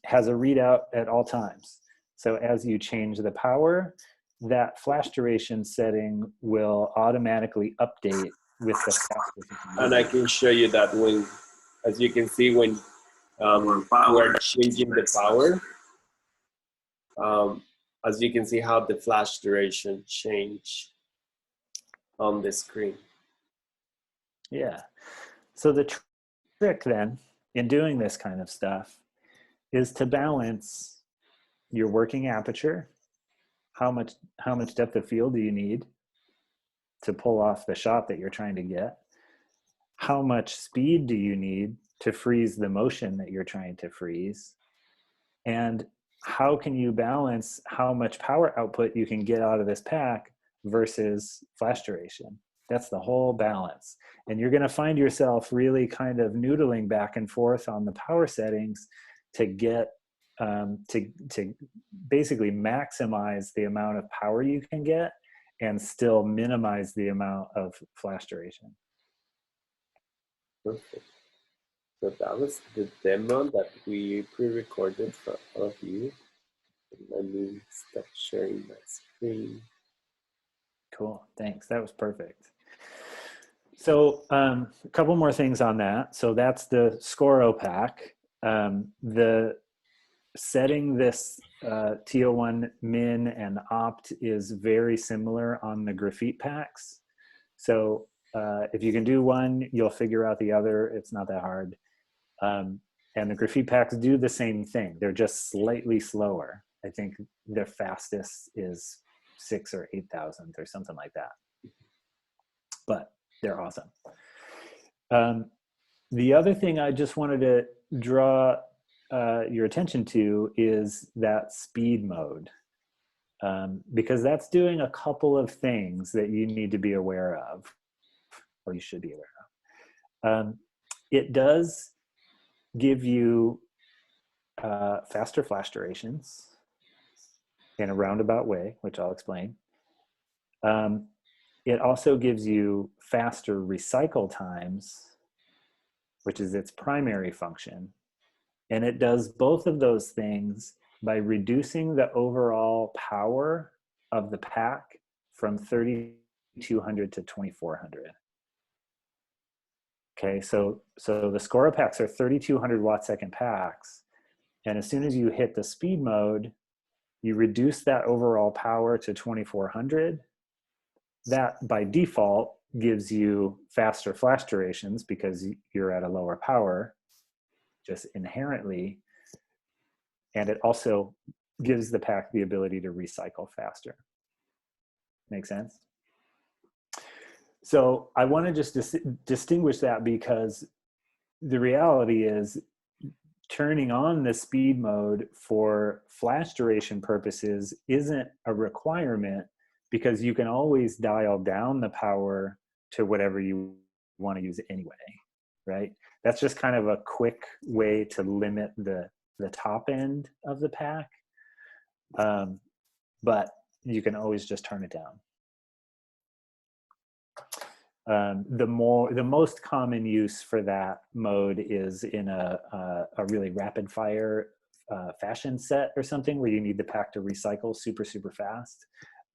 has a readout at all times. So as you change the power, that flash duration setting will automatically update with the fastest. And I can show you that when, as you can see, when we're changing the power, as you can see how the flash duration change on the screen. Yeah. So the trick then in doing this kind of stuff is to balance your working aperture. How much depth of field do you need to pull off the shot that you're trying to get? How much speed do you need to freeze the motion that you're trying to freeze? And how can you balance how much power output you can get out of this pack versus flash duration? That's the whole balance. And you're going to find yourself really kind of noodling back and forth on the power settings to get to basically maximize the amount of power you can get and still minimize the amount of flash duration. Perfect. So that was the demo that we pre-recorded for all of you. Let me stop sharing my screen. Cool. Thanks. That was perfect. So a couple more things on that. So that's the Scoro pack. The setting this TO1 min and opt is very similar on the graphite packs. So if you can do one, you'll figure out the other. It's not that hard. And the graphite packs do the same thing. They're just slightly slower. I think their fastest is 6 or 8,000 or something like that. But they're awesome. The other thing I just wanted to draw your attention to is that speed mode, because that's doing a couple of things that you need to be aware of, or you should be aware of. It does give you faster flash durations in a roundabout way, which I'll explain. It also gives you faster recycle times, which is its primary function. And it does both of those things by reducing the overall power of the pack from 3,200 to 2,400. Okay, so the Scoro packs are 3,200 watt-second packs. And as soon as you hit the speed mode, you reduce that overall power to 2,400. That by default gives you faster flash durations because you're at a lower power just inherently. And it also gives the pack the ability to recycle faster. Make sense? So I want to just distinguish that, because the reality is turning on the speed mode for flash duration purposes isn't a requirement, because you can always dial down the power to whatever you want to use anyway, right? That's just kind of a quick way to limit the top end of the pack. But you can always just turn it down. The most common use for that mode is in a really rapid fire fashion set or something where you need the pack to recycle super, super fast.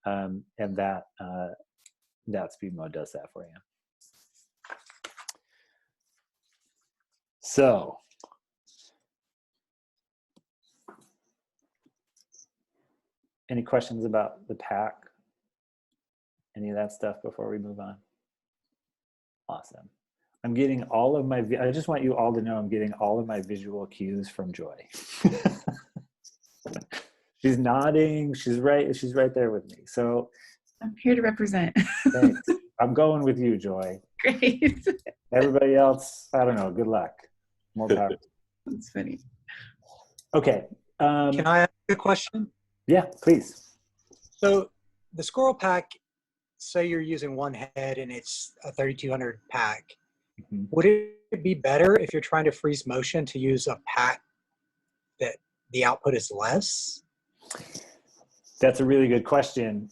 And that speed mode does that for you. So any questions about the pack? Any of that stuff before we move on? Awesome. I'm getting all of my, I just want you all to know I'm getting all of my visual cues from Joy. She's nodding. She's right there with me. So I'm here to represent. thanks. I'm going with you, Joy. Great. Everybody else, I don't know. Good luck. More power. That's funny. Okay. Can I ask a question? Yeah, please. So the Squirrel pack, say you're using one head and it's a 3,200 pack. Mm-hmm. Would it be better if you're trying to freeze motion to use a pack that the output is less? That's a really good question.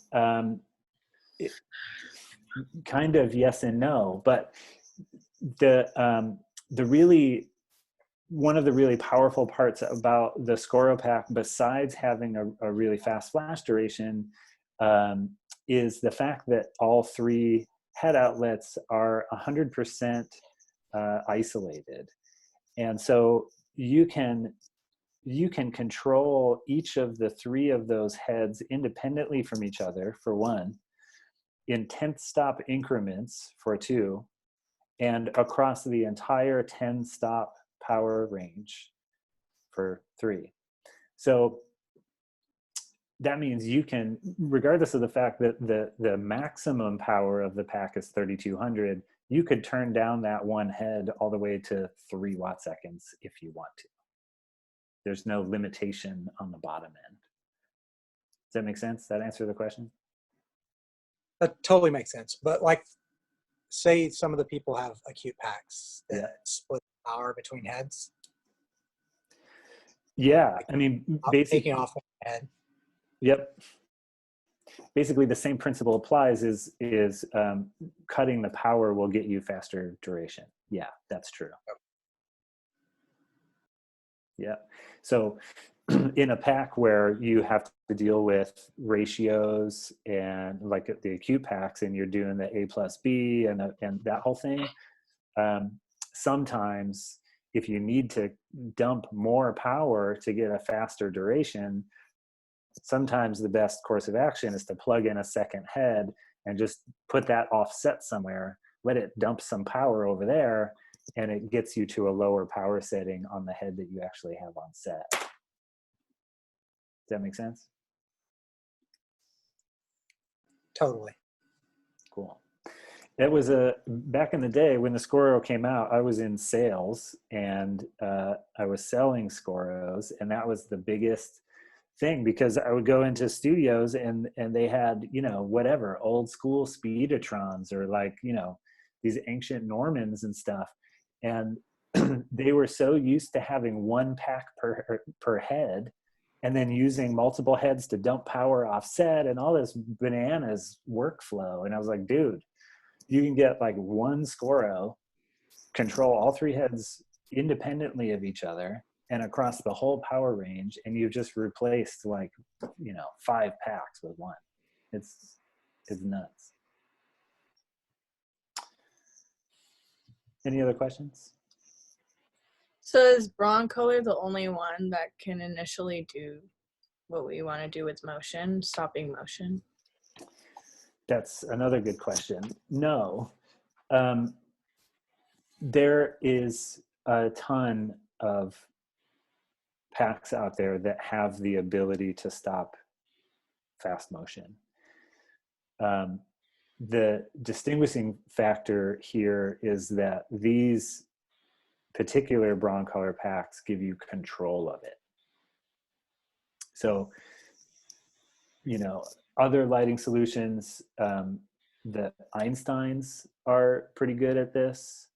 Kind of yes and no, but one of the really powerful parts about the Scoro pack, besides having a really fast flash duration, is the fact that all three head outlets are 100% isolated. And so you can control each of the three of those heads independently from each other, for one, in 10th stop increments for two, and across the entire 10 stop power range for three. So that means you can, regardless of the fact that the maximum power of the pack is 3,200, you could turn down that one head all the way to 3 watt-seconds if you want to. There's no limitation on the bottom end. Does that make sense? Does that answer the question? That totally makes sense. But like, say some of the people have acute packs that split power between heads. Yeah, I mean, basically, taking off one head. Yep. Basically, the same principle applies. Is cutting the power will get you faster duration. Yeah, that's true. Yeah. So in a pack where you have to deal with ratios and like the acute packs, and you're doing the A plus B and that whole thing, sometimes if you need to dump more power to get a faster duration, sometimes the best course of action is to plug in a second head and just put that offset somewhere, let it dump some power over there, and it gets you to a lower power setting on the head that you actually have on set. Does that make sense? Totally. Cool. It was back in the day when the Scoro came out, I was in sales, and I was selling Scoros, and that was the biggest thing, because I would go into studios and they had, you know, whatever old school Speedotrons or like, you know, these ancient Normans and stuff, and they were so used to having one pack per head, and then using multiple heads to dump power offset and all this bananas workflow. And I was like, dude, you can get like one Scoro, control all three heads independently of each other and across the whole power range, and you've just replaced like, you know, 5 packs with one. It's nuts. Any other questions? So is Broncolor the only one that can initially do what we want to do with motion, stopping motion? That's another good question. No. There is a ton of packs out there that have the ability to stop fast motion. The distinguishing factor here is that these particular Broncolor packs give you control of it. So, you know, other lighting solutions, the Einsteins are pretty good at this.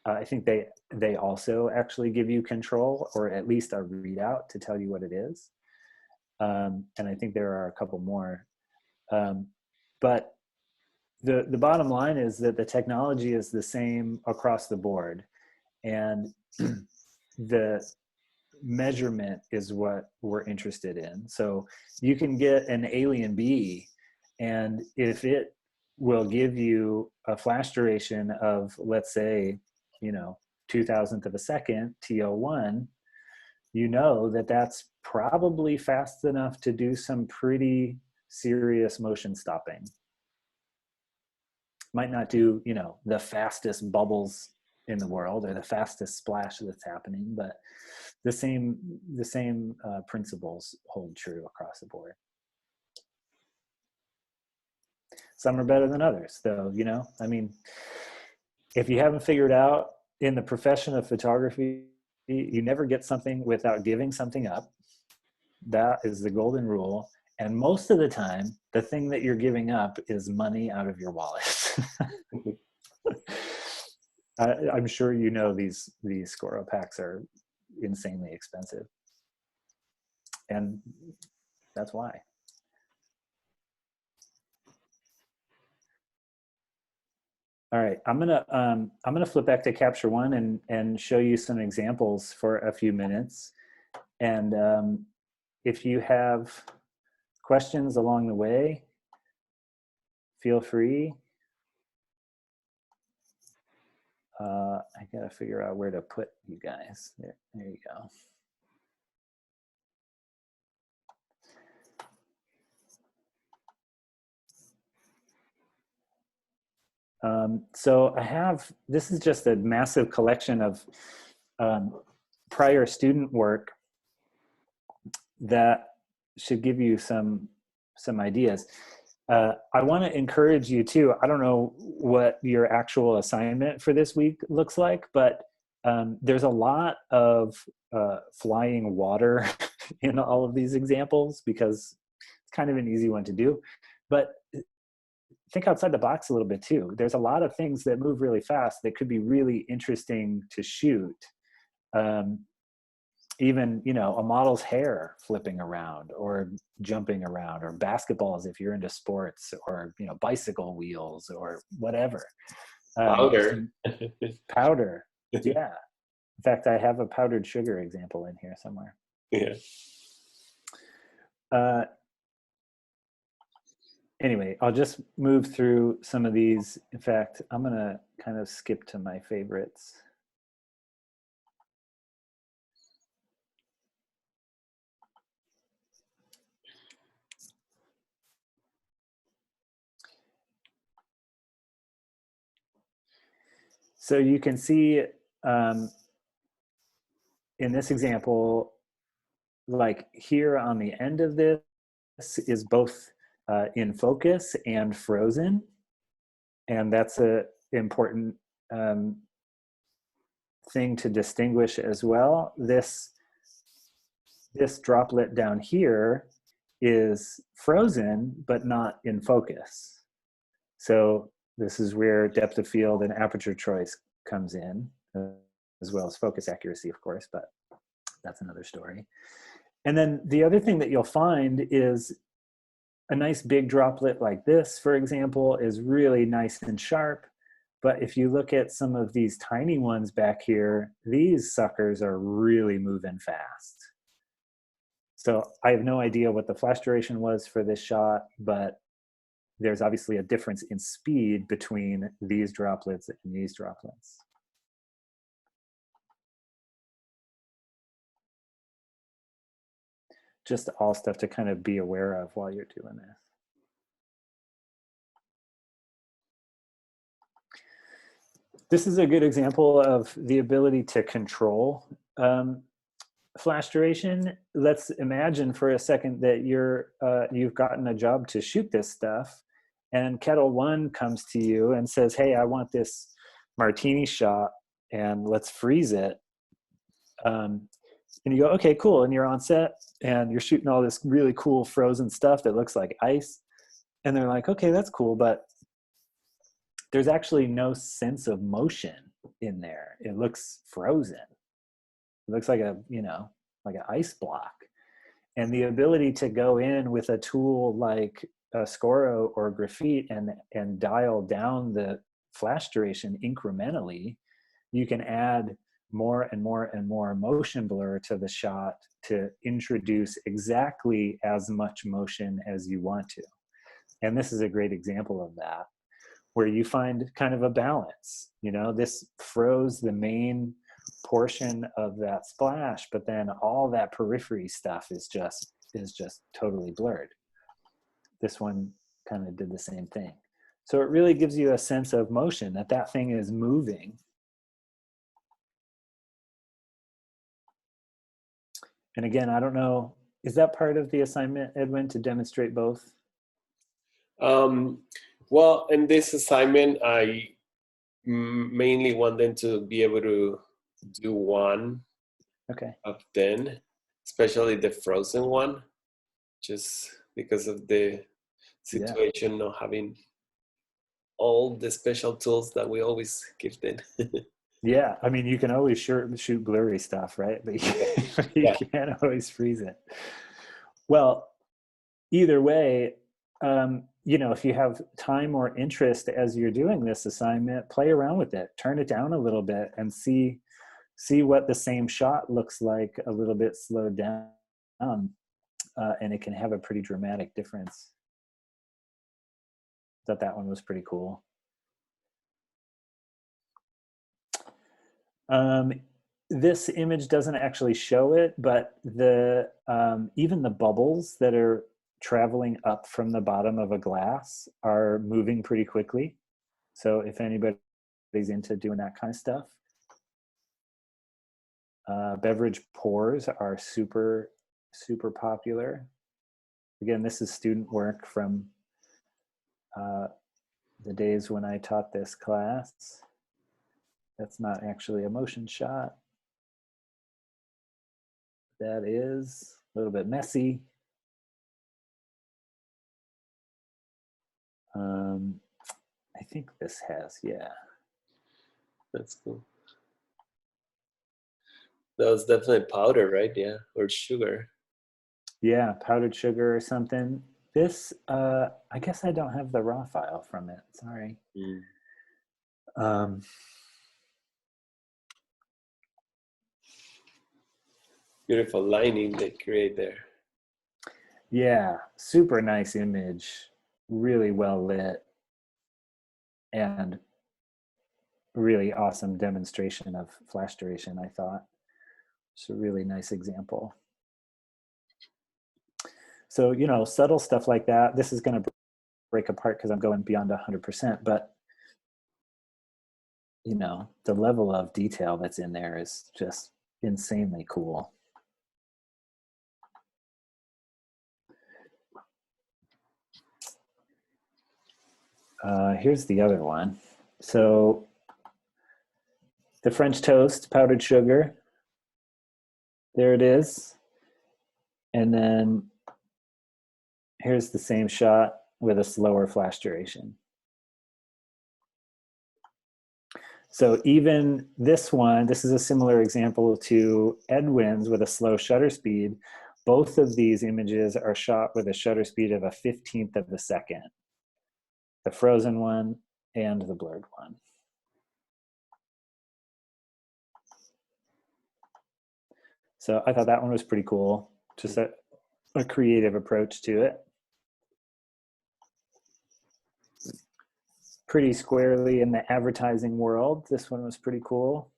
I think they also actually give you control, or at least a readout to tell you what it is. And I think there are a couple more. But the bottom line is that the technology is the same across the board. And the measurement is what we're interested in. So you can get an Alien B, and if it will give you a flash duration of, let's say, you know, 2,000th of a second, TO1, you know that that's probably fast enough to do some pretty serious motion stopping. Might not do, you know, the fastest bubbles in the world or the fastest splash that's happening, but the same principles hold true across the board. Some are better than others, though, you know. I mean, if you haven't figured out in the profession of photography, you never get something without giving something up. That is the golden rule. And most of the time, the thing that you're giving up is money out of your wallet. I'm sure you know these Scoro packs are insanely expensive, and that's why. All right, I'm gonna flip back to Capture One and show you some examples for a few minutes, and if you have questions along the way, feel free. I gotta figure out where to put you guys. There you go. So I have, this is just a massive collection of prior student work that should give you some ideas. I want to encourage you too. I don't know what your actual assignment for this week looks like, but there's a lot of flying water in all of these examples because it's kind of an easy one to do. But think outside the box a little bit too. There's a lot of things that move really fast that could be really interesting to shoot. Even, you know, a model's hair flipping around or jumping around, or basketballs if you're into sports, or, you know, bicycle wheels or whatever. Powder. Powder, yeah. In fact, I have a powdered sugar example in here somewhere. Yeah. Anyway, I'll just move through some of these. In fact, I'm going to kind of skip to my favorites. So you can see in this example, like here on the end of this is both in focus and frozen. And that's a important thing to distinguish as well. This droplet down here is frozen, but not in focus. So this is where depth of field and aperture choice comes in, as well as focus accuracy, of course, but that's another story. And then the other thing that you'll find is a nice big droplet like this, for example, is really nice and sharp. But if you look at some of these tiny ones back here, these suckers are really moving fast. So I have no idea what the flash duration was for this shot, but there's obviously a difference in speed between these droplets and these droplets. Just all stuff to kind of be aware of while you're doing this. This is a good example of the ability to control flash duration. Let's imagine for a second that you've gotten a job to shoot this stuff, and Kettle One comes to you and says, hey, I want this martini shot, and let's freeze it. And you go, okay, cool. And you're on set and you're shooting all this really cool frozen stuff that looks like ice. And they're like, okay, that's cool, but there's actually no sense of motion in there. It looks frozen. It looks like like an ice block. And the ability to go in with a tool like a Scoro or Graphite and dial down the flash duration incrementally, you can add more and more and more motion blur to the shot to introduce exactly as much motion as you want to. And this is a great example of that, where you find kind of a balance. This froze the main portion of that splash, but then all that periphery stuff is just totally blurred. This one kind of did the same thing. So it really gives you a sense of motion, that thing is moving. And again, I don't know, is that part of the assignment, Edwin, to demonstrate both? Well, in this assignment, I mainly want them to be able to do one of them, especially the frozen one, just because of the situation of having all the special tools that we always give them. Yeah, I mean, you can always shoot blurry stuff, right? But you can't always freeze it. Well, either way, if you have time or interest as you're doing this assignment, play around with it, turn it down a little bit, and see what the same shot looks like a little bit slowed down, and it can have a pretty dramatic difference. Thought that one was pretty cool. This image doesn't actually show it, but even the bubbles that are traveling up from the bottom of a glass are moving pretty quickly. So if anybody's into doing that kind of stuff, beverage pours are super, super popular. Again, this is student work from the days when I taught this class. That's not actually a motion shot. That is a little bit messy. I think this has, yeah. That's cool. That was definitely powder, right? Yeah, or sugar. Yeah, powdered sugar or something. This, I guess I don't have the raw file from it. Sorry. Beautiful lining they create there. Yeah, super nice image, really well lit, and really awesome demonstration of flash duration, I thought. It's a really nice example. So, you know, subtle stuff like that, this is going to break apart because I'm going beyond 100%, but, you know, the level of detail that's in there is just insanely cool. Here's the other one. So the French toast, powdered sugar, there it is. And then here's the same shot with a slower flash duration. So even this one, this is a similar example to Edwin's with a slow shutter speed. Both of these images are shot with a shutter speed of a 15th of a second. The frozen one and the blurred one. So I thought that one was pretty cool. Just a creative approach to it. Pretty squarely in the advertising world. This one was pretty cool.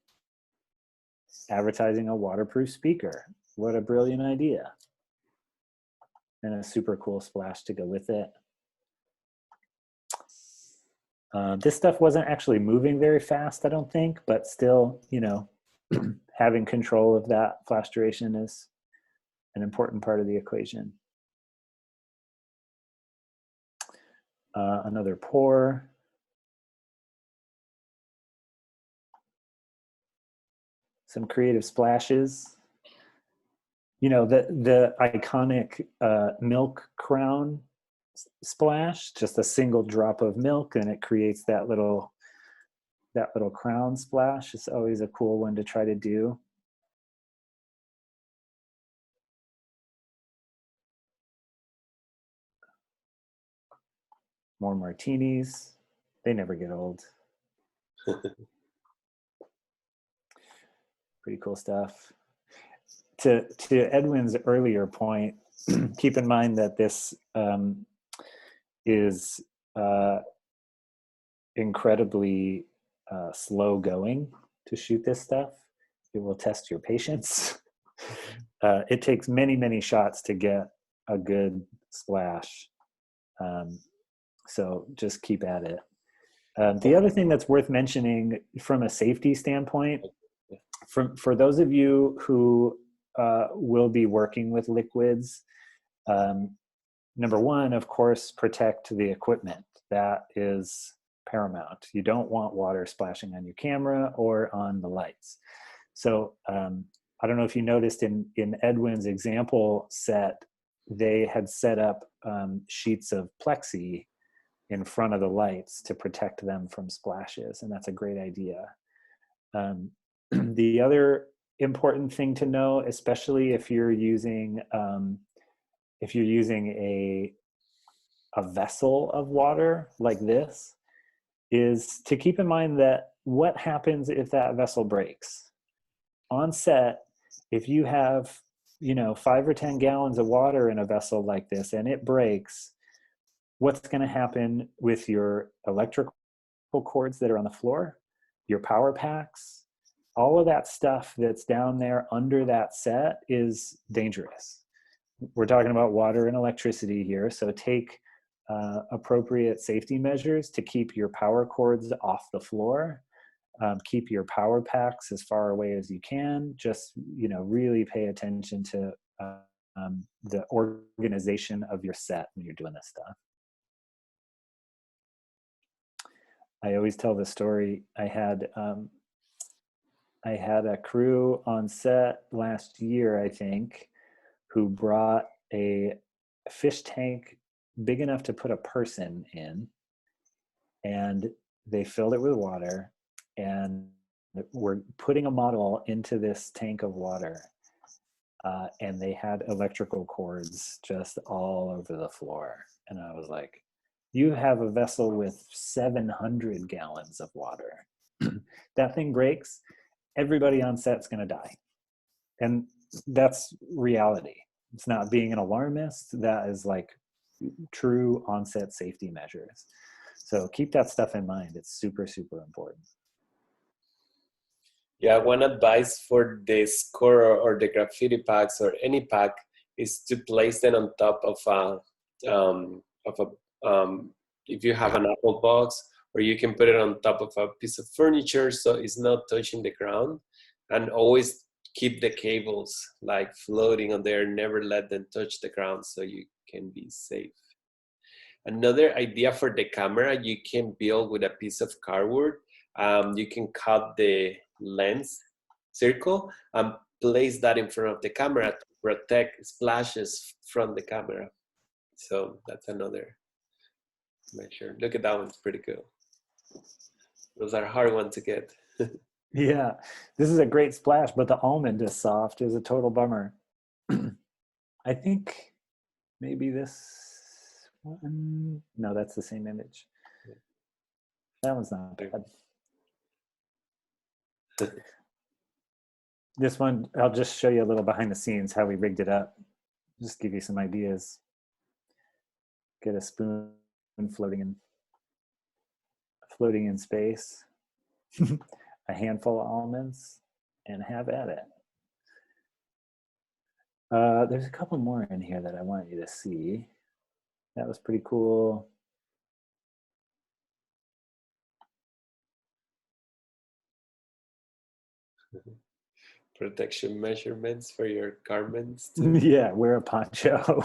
Advertising a waterproof speaker. What a brilliant idea. And a super cool splash to go with it. This stuff wasn't actually moving very fast, I don't think, but still, you know, having control of that flash duration is an important part of the equation. Another pour. Some creative splashes. You know, the iconic milk crown splash, just a single drop of milk and it creates that little crown splash. It's always a cool one to try to do. More martinis. They never get old. Pretty cool stuff. To Edwin's earlier point, keep in mind that this is incredibly slow going to shoot this stuff. It will test your patience. It takes many, many shots to get a good splash. So just keep at it. The other thing that's worth mentioning from a safety standpoint, for those of you who will be working with liquids, number one, of course, protect the equipment. That is paramount. You don't want water splashing on your camera or on the lights. So I don't know if you noticed in Edwin's example set, they had set up sheets of plexi in front of the lights to protect them from splashes, and that's a great idea. The other important thing to know, especially if you're using a vessel of water like this, is to keep in mind that what happens if that vessel breaks? On set, if you have, you know, 5 or 10 gallons of water in a vessel like this and it breaks, what's going to happen with your electrical cords that are on the floor, your power packs, all of that stuff that's down there under that set is dangerous. We're talking about water and electricity here, so take appropriate safety measures to keep your power cords off the floor. Keep your power packs as far away as you can. Just, you know, really pay attention to the organization of your set when you're doing this stuff. I always tell the story. I had a crew on set last year, I think, who brought a fish tank big enough to put a person in, and they filled it with water, and were putting a model into this tank of water, and they had electrical cords just all over the floor. And I was like, you have a vessel with 700 gallons of water. That thing breaks, everybody on set's going to die. And that's reality. It's not being an alarmist. That is like true onset safety measures. So keep that stuff in mind. It's super, super important. Yeah, one advice for the score or the graffiti packs or any pack is to place them on top of if you have an Apple box, or you can put it on top of a piece of furniture so it's not touching the ground, and always keep the cables like floating on there. Never let them touch the ground so you can be safe. Another idea for the camera you can build with a piece of cardboard. You can cut the lens circle and place that in front of the camera to protect splashes from the camera. So that's another measure. Look at that one, it's pretty cool. Those are hard ones to get. Yeah, this is a great splash, but the almond is soft. Is a total bummer. I think maybe this one. No, that's the same image. That one's not bad. This one, I'll just show you a little behind the scenes how we rigged it up. Just give you some ideas. Get a spoon floating in space, a handful of almonds, and have at it. There's a couple more in here that I want you to see. That was pretty cool. Protection measurements for your garments. Yeah, wear a poncho.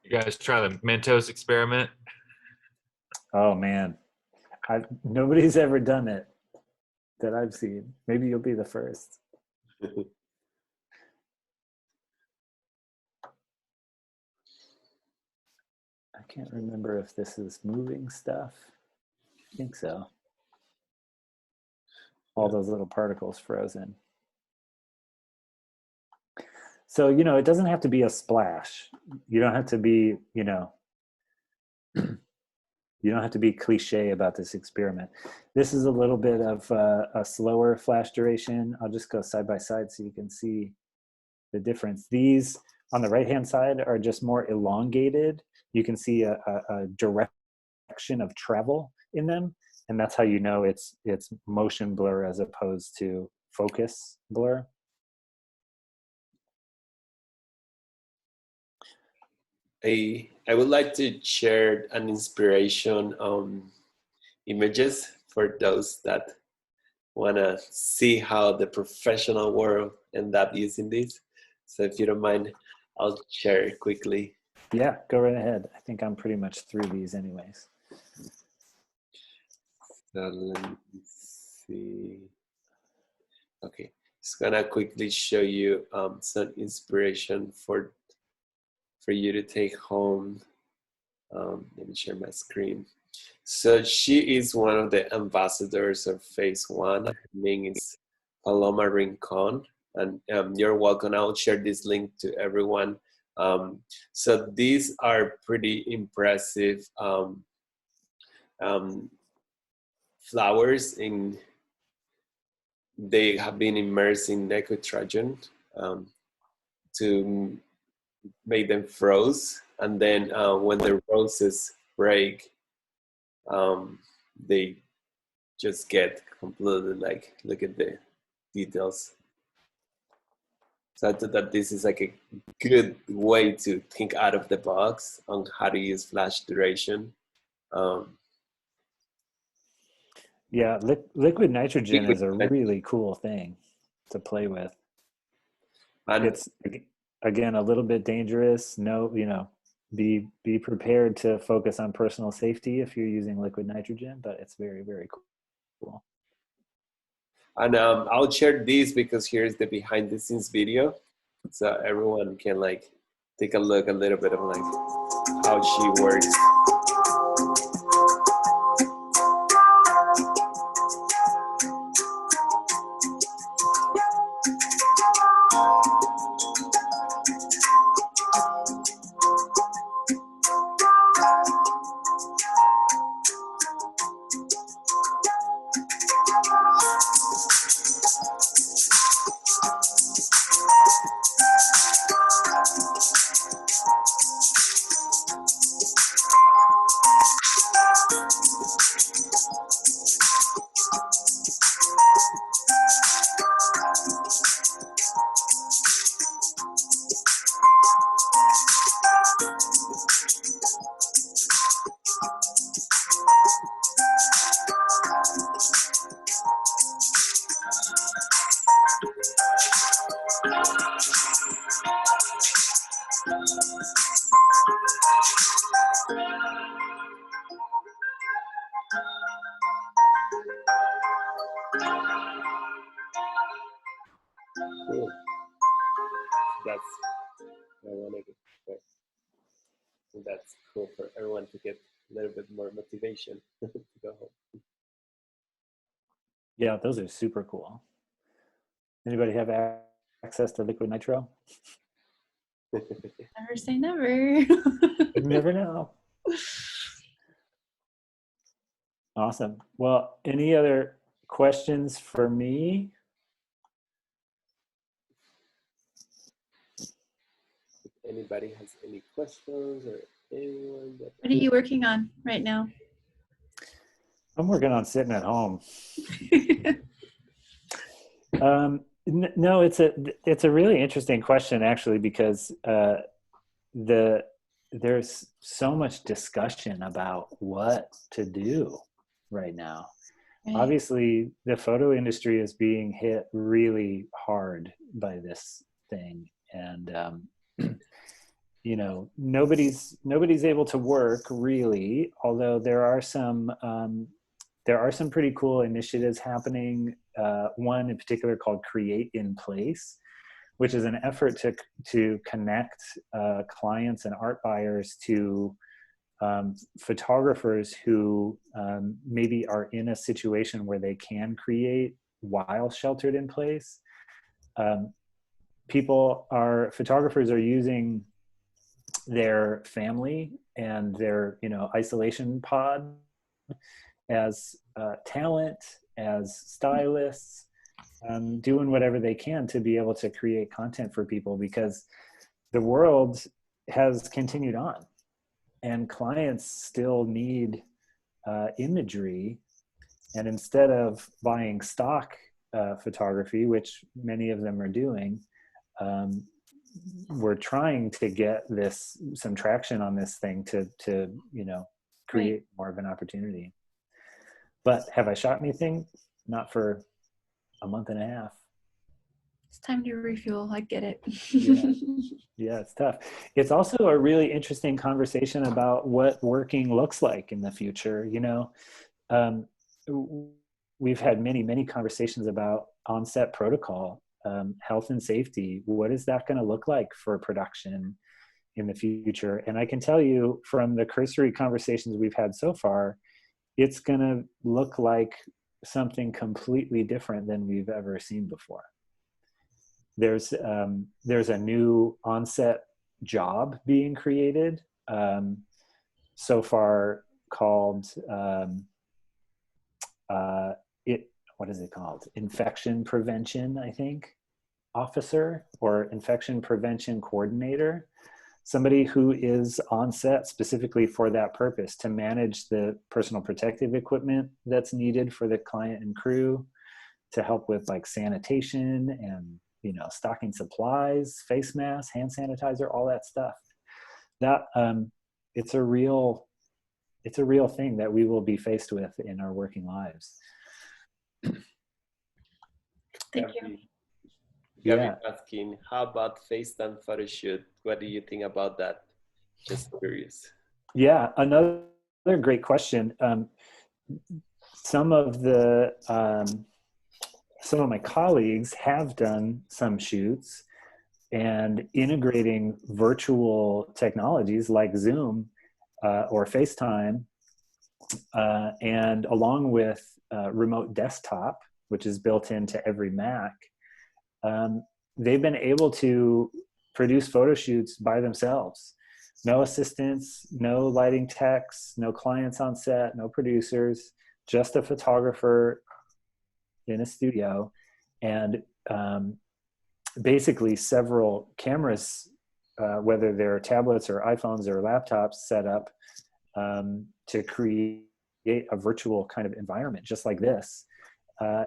You guys try the Mentos experiment? Oh man, nobody's ever done it that I've seen. Maybe you'll be the first. I can't remember if this is moving stuff. I think so. All those little particles frozen. So, you know, it doesn't have to be a splash. You don't have to be, you know, you don't have to be cliche about this experiment. This is a little bit of a slower flash duration. I'll just go side by side so you can see the difference. These on the right-hand side are just more elongated. You can see a direction of travel in them, and that's how you know it's motion blur as opposed to focus blur. I would like to share an inspiration images for those that want to see how the professional world end up using this. So if you don't mind, I'll share it quickly. Yeah, go right ahead. I think I'm pretty much through these anyways. So let me see. Okay, just gonna quickly show you some inspiration for you to take home. Let me share my screen. So she is one of the ambassadors of Phase One. Her name is Paloma Rincon, and you're welcome. I'll share this link to everyone. So these are pretty impressive flowers. They have been immersed in nitrogen to make them froze, and then when the roses break, they just get completely like, look at the details. So I thought that this is like a good way to think out of the box on how to use flash duration. Yeah, liquid nitrogen is a really cool thing to play with. And It's, again, a little bit dangerous. No, you know, be prepared to focus on personal safety if you're using liquid nitrogen, but it's very, very cool. And I'll share these because here's the behind the scenes video. So everyone can like take a look a little bit of like how she works. that's what I wanted to say. So that's cool for everyone to get a little bit more motivation to go home. Yeah, those are super cool. Anybody have access to liquid nitro? Never say never. You never know. Awesome. Well, any other questions for me? If anybody has any questions or anyone that What are you working on right now? I'm working on sitting at home. No, it's a really interesting question actually, because there's so much discussion about what to do right now. Right. Obviously, the photo industry is being hit really hard by this thing, and you know, nobody's able to work really. Although there are some pretty cool initiatives happening. One in particular called Create in Place, which is an effort to connect clients and art buyers to photographers who maybe are in a situation where they can create while sheltered in place. Photographers are using their family and their, you know, isolation pod as talent, as stylists, doing whatever they can to be able to create content for people, because the world has continued on and clients still need imagery. And instead of buying stock photography, which many of them are doing, we're trying to get some traction on this thing to you know, create more of an opportunity. But have I shot anything? Not for a month and a half. It's time to refuel. I get it. Yeah, it's tough. It's also a really interesting conversation about what working looks like in the future. You know, we've had many conversations about on-set protocol, health and safety. What is that going to look like for production in the future? And I can tell you from the cursory conversations we've had so far, it's going to look like something completely different than we've ever seen before. There's a new on-set job being created so far called what is it called? Infection prevention, I think, officer, or infection prevention coordinator. Somebody who is on set specifically for that purpose, to manage the personal protective equipment that's needed for the client and crew, to help with like sanitation and, you know, stocking supplies, face masks, hand sanitizer, all that stuff. That it's a real thing that we will be faced with in our working lives. Thank you. Gabby asking, how about FaceTime photo shoot? What do you think about that? Just curious. Yeah, another great question. Some of my colleagues have done some shoots, and integrating virtual technologies like Zoom or FaceTime, and along with remote desktop, which is built into every Mac, they've been able to produce photo shoots by themselves. No assistants, no lighting techs, no clients on set, no producers, just a photographer in a studio, and basically several cameras, whether they're tablets or iPhones or laptops, set up to create a virtual kind of environment just like this.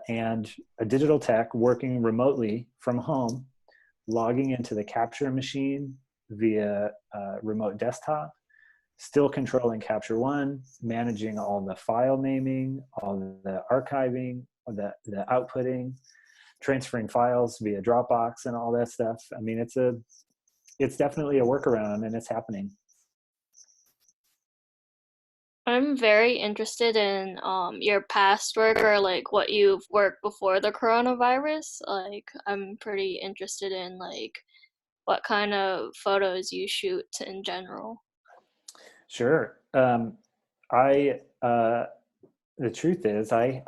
And a digital tech working remotely from home, logging into the capture machine via remote desktop, still controlling Capture One, managing all the file naming, all the archiving, the outputting, transferring files via Dropbox and all that stuff. I mean, it's definitely a workaround, and it's happening. I'm very interested in your past work, or like what you've worked before the coronavirus. Like, I'm pretty interested in like what kind of photos you shoot in general. Sure. The truth is, I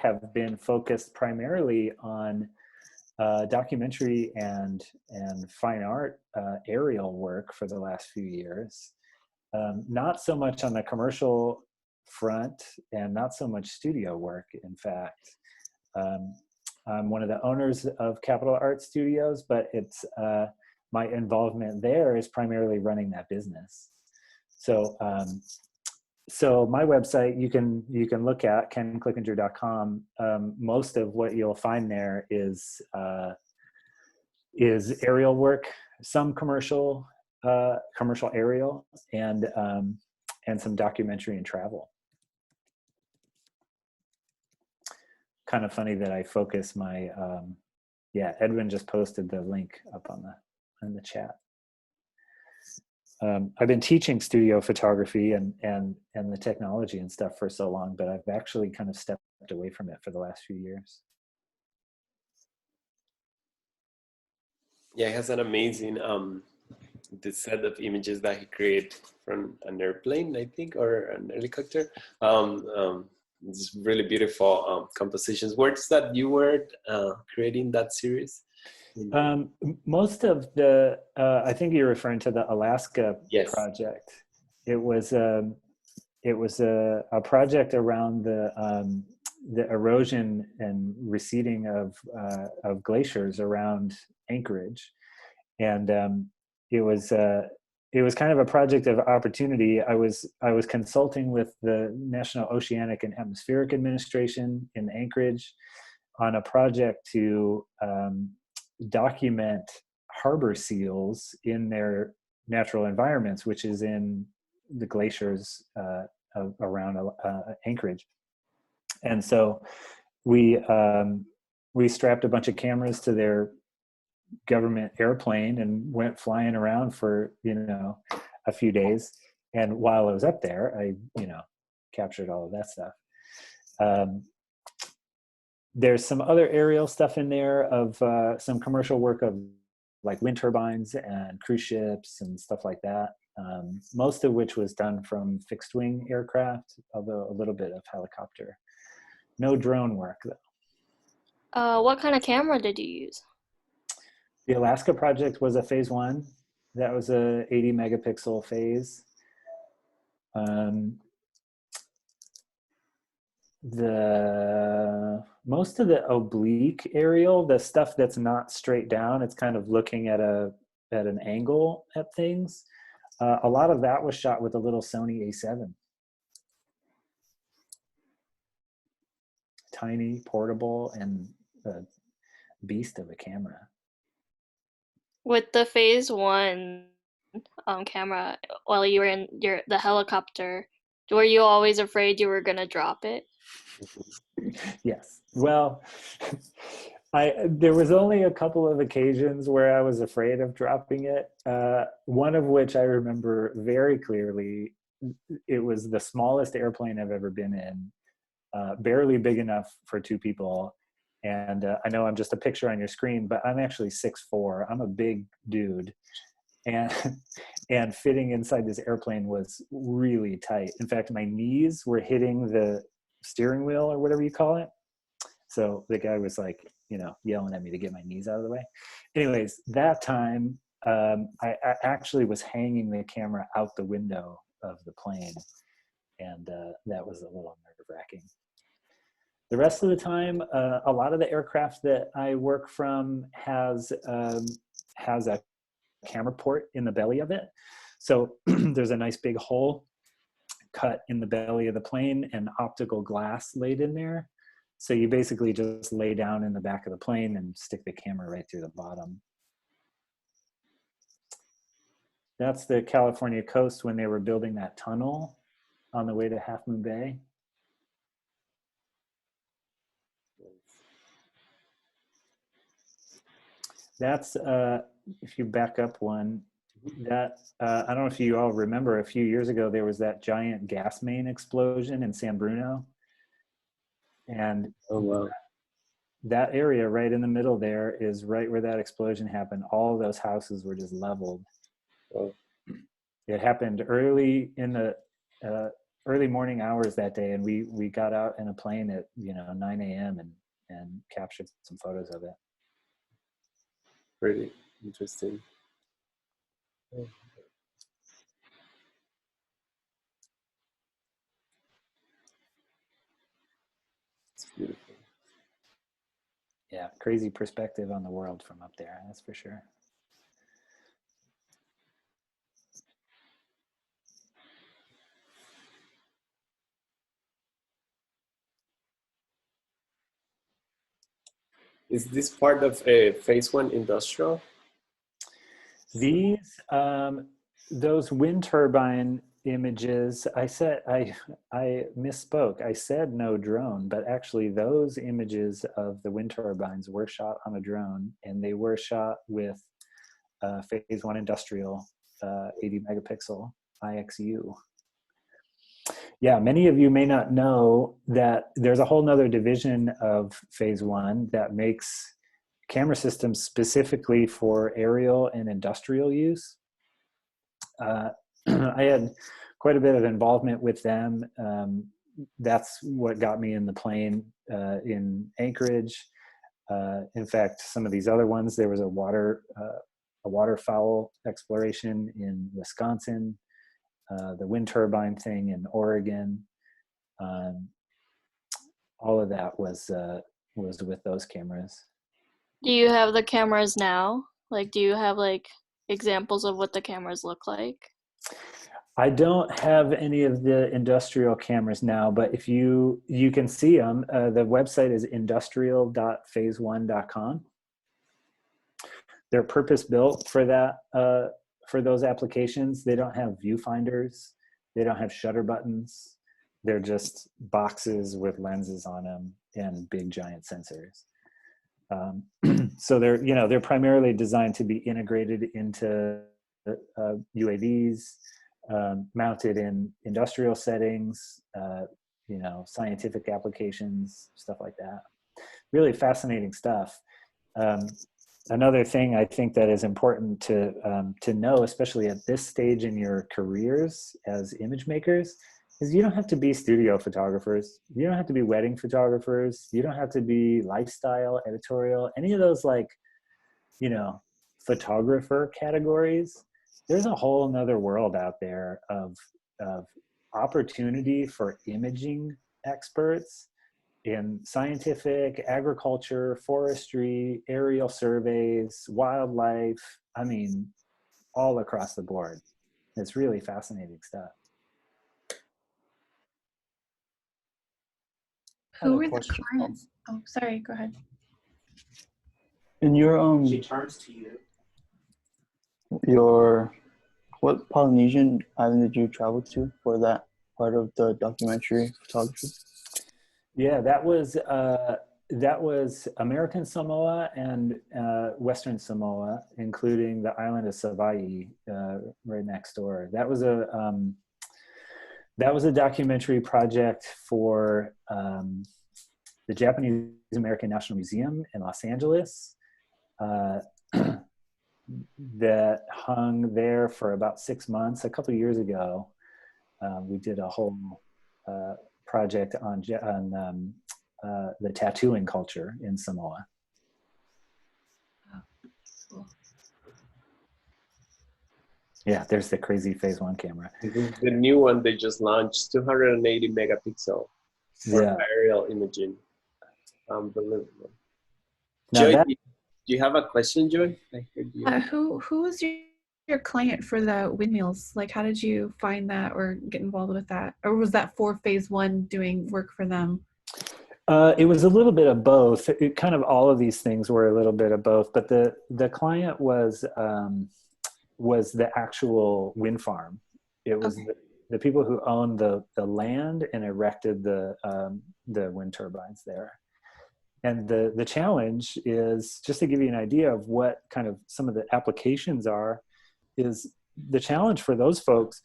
have been focused primarily on documentary and fine art aerial work for the last few years. Not so much on the commercial front, and not so much studio work. In fact, I'm one of the owners of Capital Art Studios, but it's my involvement there is primarily running that business. So so my website, you can look at kenclickenger.com. Most of what you'll find there is aerial work, some commercial aerial, and some documentary and travel. Kind of funny that I focus my yeah, Edwin just posted the link up on the chat. I've been teaching studio photography and the technology and stuff for so long, but I've actually kind of stepped away from it for the last few years. Yeah, he has an amazing the set of images that he created from an airplane, I think, or an helicopter. It's really beautiful compositions. Where's that you were creating that series? Most of the, I think you're referring to the Alaska Yes. project. It was a project around the erosion and receding of glaciers around Anchorage, and it was kind of a project of opportunity. I was consulting with the National Oceanic and Atmospheric Administration in Anchorage on a project to document harbor seals in their natural environments, which is in the glaciers around Anchorage. And so we strapped a bunch of cameras to their government airplane and went flying around for, a few days. And while I was up there, I, captured all of that stuff. There's some other aerial stuff in there of some commercial work of like wind turbines and cruise ships and stuff like that. Most of which was done from fixed wing aircraft, although a little bit of helicopter. No drone work though. What kind of camera did you use? The Alaska project was a phase 1. That was a 80 megapixel phase. Most of the oblique aerial, the stuff that's not straight down, it's kind of looking at an angle at things. A lot of that was shot with a little Sony A7. Tiny, portable, and a beast of a camera. With the phase 1 camera, while you were in the helicopter, were you always afraid you were gonna drop it? Yes. Well, there was only a couple of occasions where I was afraid of dropping it. One of which I remember very clearly. It was the smallest airplane I've ever been in, barely big enough for 2 people. And I know I'm just a picture on your screen, but I'm actually 6'4". I'm a big dude. And fitting inside this airplane was really tight. In fact, my knees were hitting the steering wheel or whatever you call it. So the guy was like, yelling at me to get my knees out of the way. Anyways, that time I actually was hanging the camera out the window of the plane, and that was a little nerve-wracking. The rest of the time, a lot of the aircraft that I work from has a camera port in the belly of it. So there's a nice big hole cut in the belly of the plane and optical glass laid in there. So you basically just lay down in the back of the plane and stick the camera right through the bottom. That's the California coast when they were building that tunnel on the way to Half Moon Bay. That's, if you back up one, that, I don't know if you all remember, a few years ago, there was that giant gas main explosion in San Bruno. And oh, wow. that area right in the middle there is right where that explosion happened. All those houses were just leveled. Oh. It happened early in the early morning hours that day, and we got out in a plane at 9 a.m. and captured some photos of it. Pretty interesting. It's beautiful. Yeah, crazy perspective on the world from up there, that's for sure. Is this part of a phase 1 industrial? These, those wind turbine images, I misspoke. I said no drone, but actually those images of the wind turbines were shot on a drone, and they were shot with phase 1 industrial 80 megapixel IXU. Yeah, many of you may not know that there's a whole nother division of phase 1 that makes camera systems specifically for aerial and industrial use. I had quite a bit of involvement with them. That's what got me in the plane in Anchorage. In fact, some of these other ones, there was a waterfowl exploration in Wisconsin, the wind turbine thing in Oregon. All of that was with those cameras. Do you have the cameras now? Like, do you have like examples of what the cameras look like? I don't have any of the industrial cameras now, but if you can see them, the website is industrial.phase1.com. They're purpose built for that, for those applications. They don't have viewfinders. They don't have shutter buttons. They're just boxes with lenses on them and big giant sensors. So they're primarily designed to be integrated into UAVs, mounted in industrial settings, scientific applications, stuff like that. Really fascinating stuff. Another thing I think that is important to know, especially at this stage in your careers as image makers, is you don't have to be studio photographers. You don't have to be wedding photographers. You don't have to be lifestyle, editorial, any of those photographer categories. There's a whole nother world out there of opportunity for imaging experts in scientific, agriculture, forestry, aerial surveys, wildlife. I mean, all across the board. It's really fascinating stuff. Who were the clients? Oh, sorry, go ahead. In your She turns to you. what Polynesian island did you travel to for that part of the documentary photography? Yeah, that was American Samoa and Western Samoa, including the island of Savaii, right next door. That was a documentary project for the Japanese American National Museum in Los Angeles. That hung there for about 6 months. A couple of years ago, we did a whole project on the tattooing culture in Samoa. Oh, cool. Yeah, there's the crazy phase 1 camera. The new one they just launched, 280 megapixel for aerial imaging. Unbelievable. Now Joy, do you have a question, Joy? I heard you. Who was your client for the windmills? Like, how did you find that or get involved with that? Or was that for phase 1 doing work for them? It was a little bit of both. Kind of all of these things were a little bit of both, but the client was the actual wind farm. It was the people who owned the land and erected the wind turbines there. And the challenge is, just to give you an idea of what kind of some of the applications are, is the challenge for those folks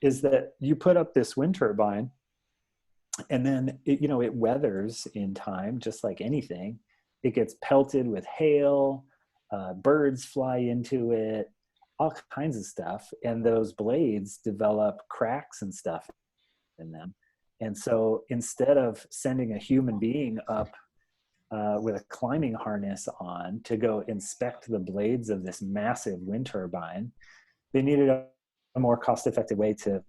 is that you put up this wind turbine and then it weathers in time, just like anything. it gets pelted with hail, birds fly into it, all kinds of stuff. And those blades develop cracks and stuff in them. And so instead of sending a human being up with a climbing harness on to go inspect the blades of this massive wind turbine, they needed a more cost-effective way to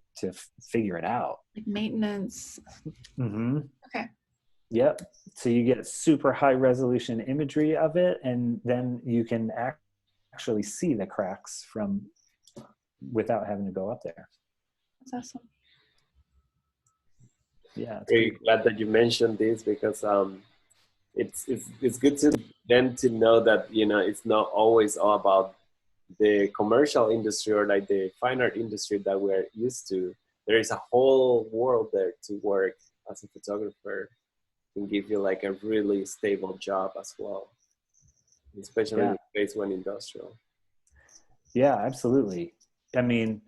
figure it out. Like maintenance. Mm-hmm. Okay. Yep. So you get super high resolution imagery of it, and then you can actually see the cracks from without having to go up there. That's awesome. Yeah. Very glad that you mentioned this, because it's good to them to know that, you know, it's not always all about the commercial industry or like the fine art industry that we're used to. There is a whole world there to work as a photographer and give you like a really stable job as well, especially in phase one industrial. Yeah, absolutely. I mean,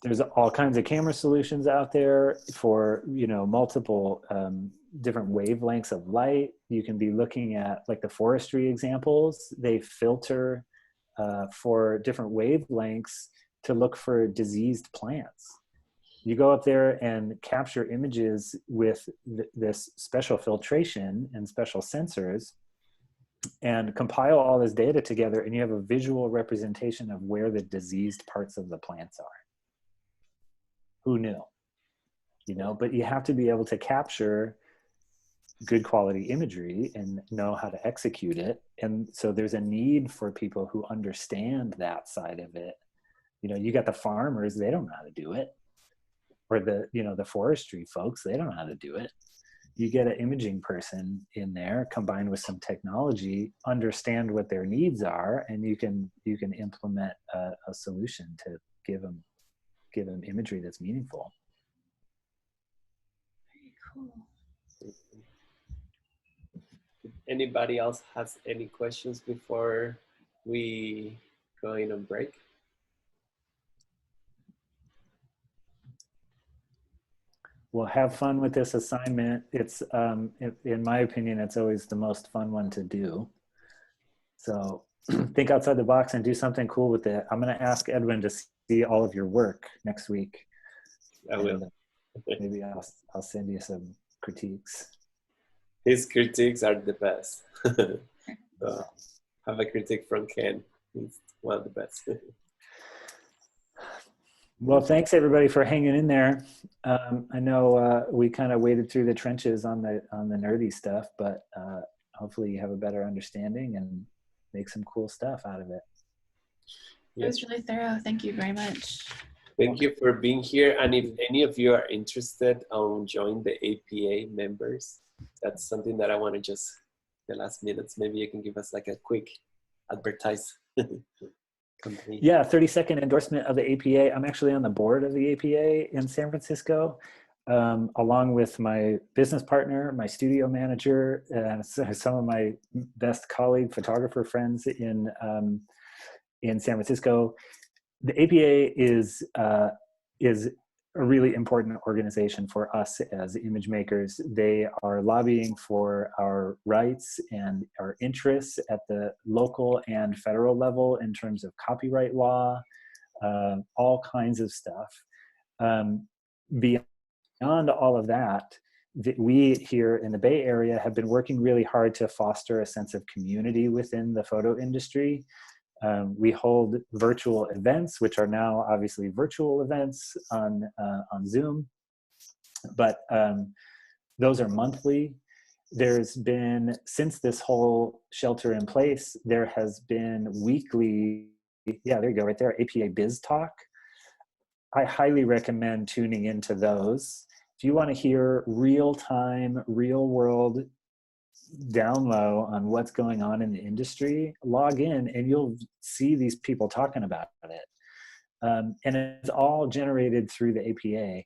there's all kinds of camera solutions out there for, you know, multiple different wavelengths of light. You can be looking at like the forestry examples. They filter for different wavelengths to look for diseased plants. You go up there and capture images with this special filtration and special sensors and compile all this data together, and you have a visual representation of where the diseased parts of the plants are. Who knew? You know, but you have to be able to capture good quality imagery and know how to execute it. And so there's a need for people who understand that side of it. You know, you got the farmers, they don't know how to do it. Or the, you know, the forestry folks, they don't know how to do it. You get an imaging person in there combined with some technology, understand what their needs are, and you can implement a solution to give them imagery that's meaningful. Very cool. Anybody else has any questions before we go in on break? Well, have fun with this assignment. It's, in my opinion, it's always the most fun one to do. So think outside the box and do something cool with it. I'm going to ask Edwin to see all of your work next week. I will. Maybe I'll send you some critiques. His critiques are the best. So, have a critique from Ken. He's one of the best. Well, thanks everybody for hanging in there. I know we kind of waded through the trenches on the nerdy stuff, but hopefully you have a better understanding and make some cool stuff out of it. It was really thorough. Thank you very much. Thank you for being here. And if any of you are interested on joining the APA members, that's something that I want to just, the last minutes, maybe you can give us like a quick advertise. Company. Yeah, 30-second endorsement of the APA. I'm actually on the board of the APA in San Francisco, along with my business partner, my studio manager, and some of my best colleague photographer friends in San Francisco. The APA is a really important organization for us as image makers. They are lobbying for our rights and our interests at the local and federal level in terms of copyright law, all kinds of stuff. Beyond all of that, we here in the Bay Area have been working really hard to foster a sense of community within the photo industry. We hold virtual events, which are now obviously virtual events on Zoom, but those are monthly. There's been, since this whole shelter in place, there has been weekly, yeah, there you go, right there, APA Biz Talk. I highly recommend tuning into those. If you want to hear real-time, real-world down low on what's going on in the industry, log in and you'll see these people talking about it. And it's all generated through the APA.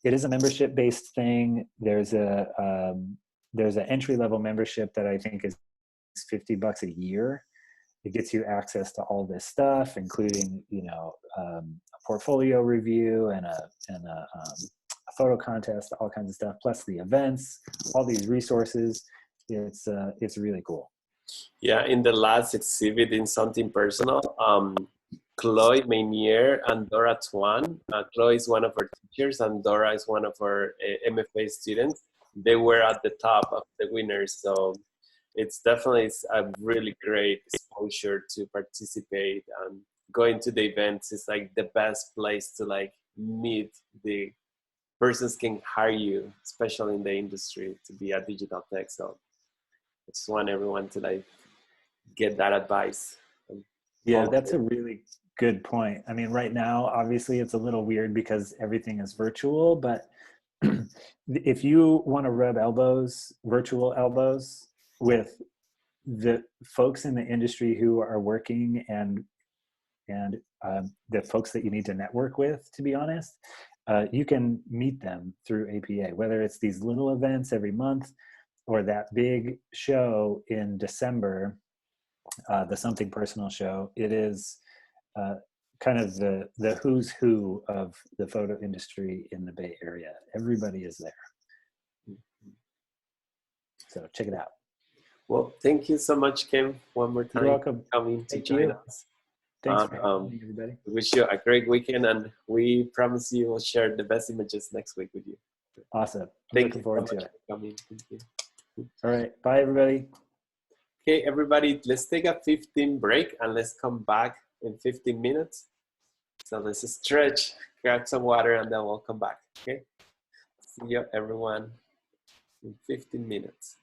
It is a membership-based thing. There's an entry-level membership that I think is $50 a year. It gets you access to all this stuff, including, you know, a portfolio review and a photo contest, all kinds of stuff, plus the events, all these resources. it's really cool. Yeah, in the last exhibit in Something Personal, Chloe Meinier and Dora Tuan. Chloe is one of our teachers and Dora is one of our MFA students. They were at the top of the winners. So it's definitely a really great exposure to participate, and going to the events is like the best place to like meet the persons can hire you, especially in the industry, to be a digital tech. So I just want everyone to like get that advice. Yeah, that's a really good point. I mean, right now, obviously, it's a little weird because everything is virtual, but if you want to rub elbows, virtual elbows, with the folks in the industry who are working and the folks that you need to network with, to be honest, you can meet them through APA, whether it's these little events every month or that big show in December, the Something Personal show. It is kind of the who's who of the photo industry in the Bay Area. Everybody is there. So check it out. Well, thank you so much, Kim, one more time. You're welcome. For coming to Thank join you. us. Thanks for having me, everybody. We wish you a great weekend, and we promise you we'll share the best images next week with you. Awesome. I'm Thank looking you forward so to much it. for coming. Thank you. All right. Bye, everybody. Okay, everybody, let's take a 15 break and let's come back in 15 minutes. So let's stretch, grab some water, and then we'll come back. Okay. See you, everyone, in 15 minutes.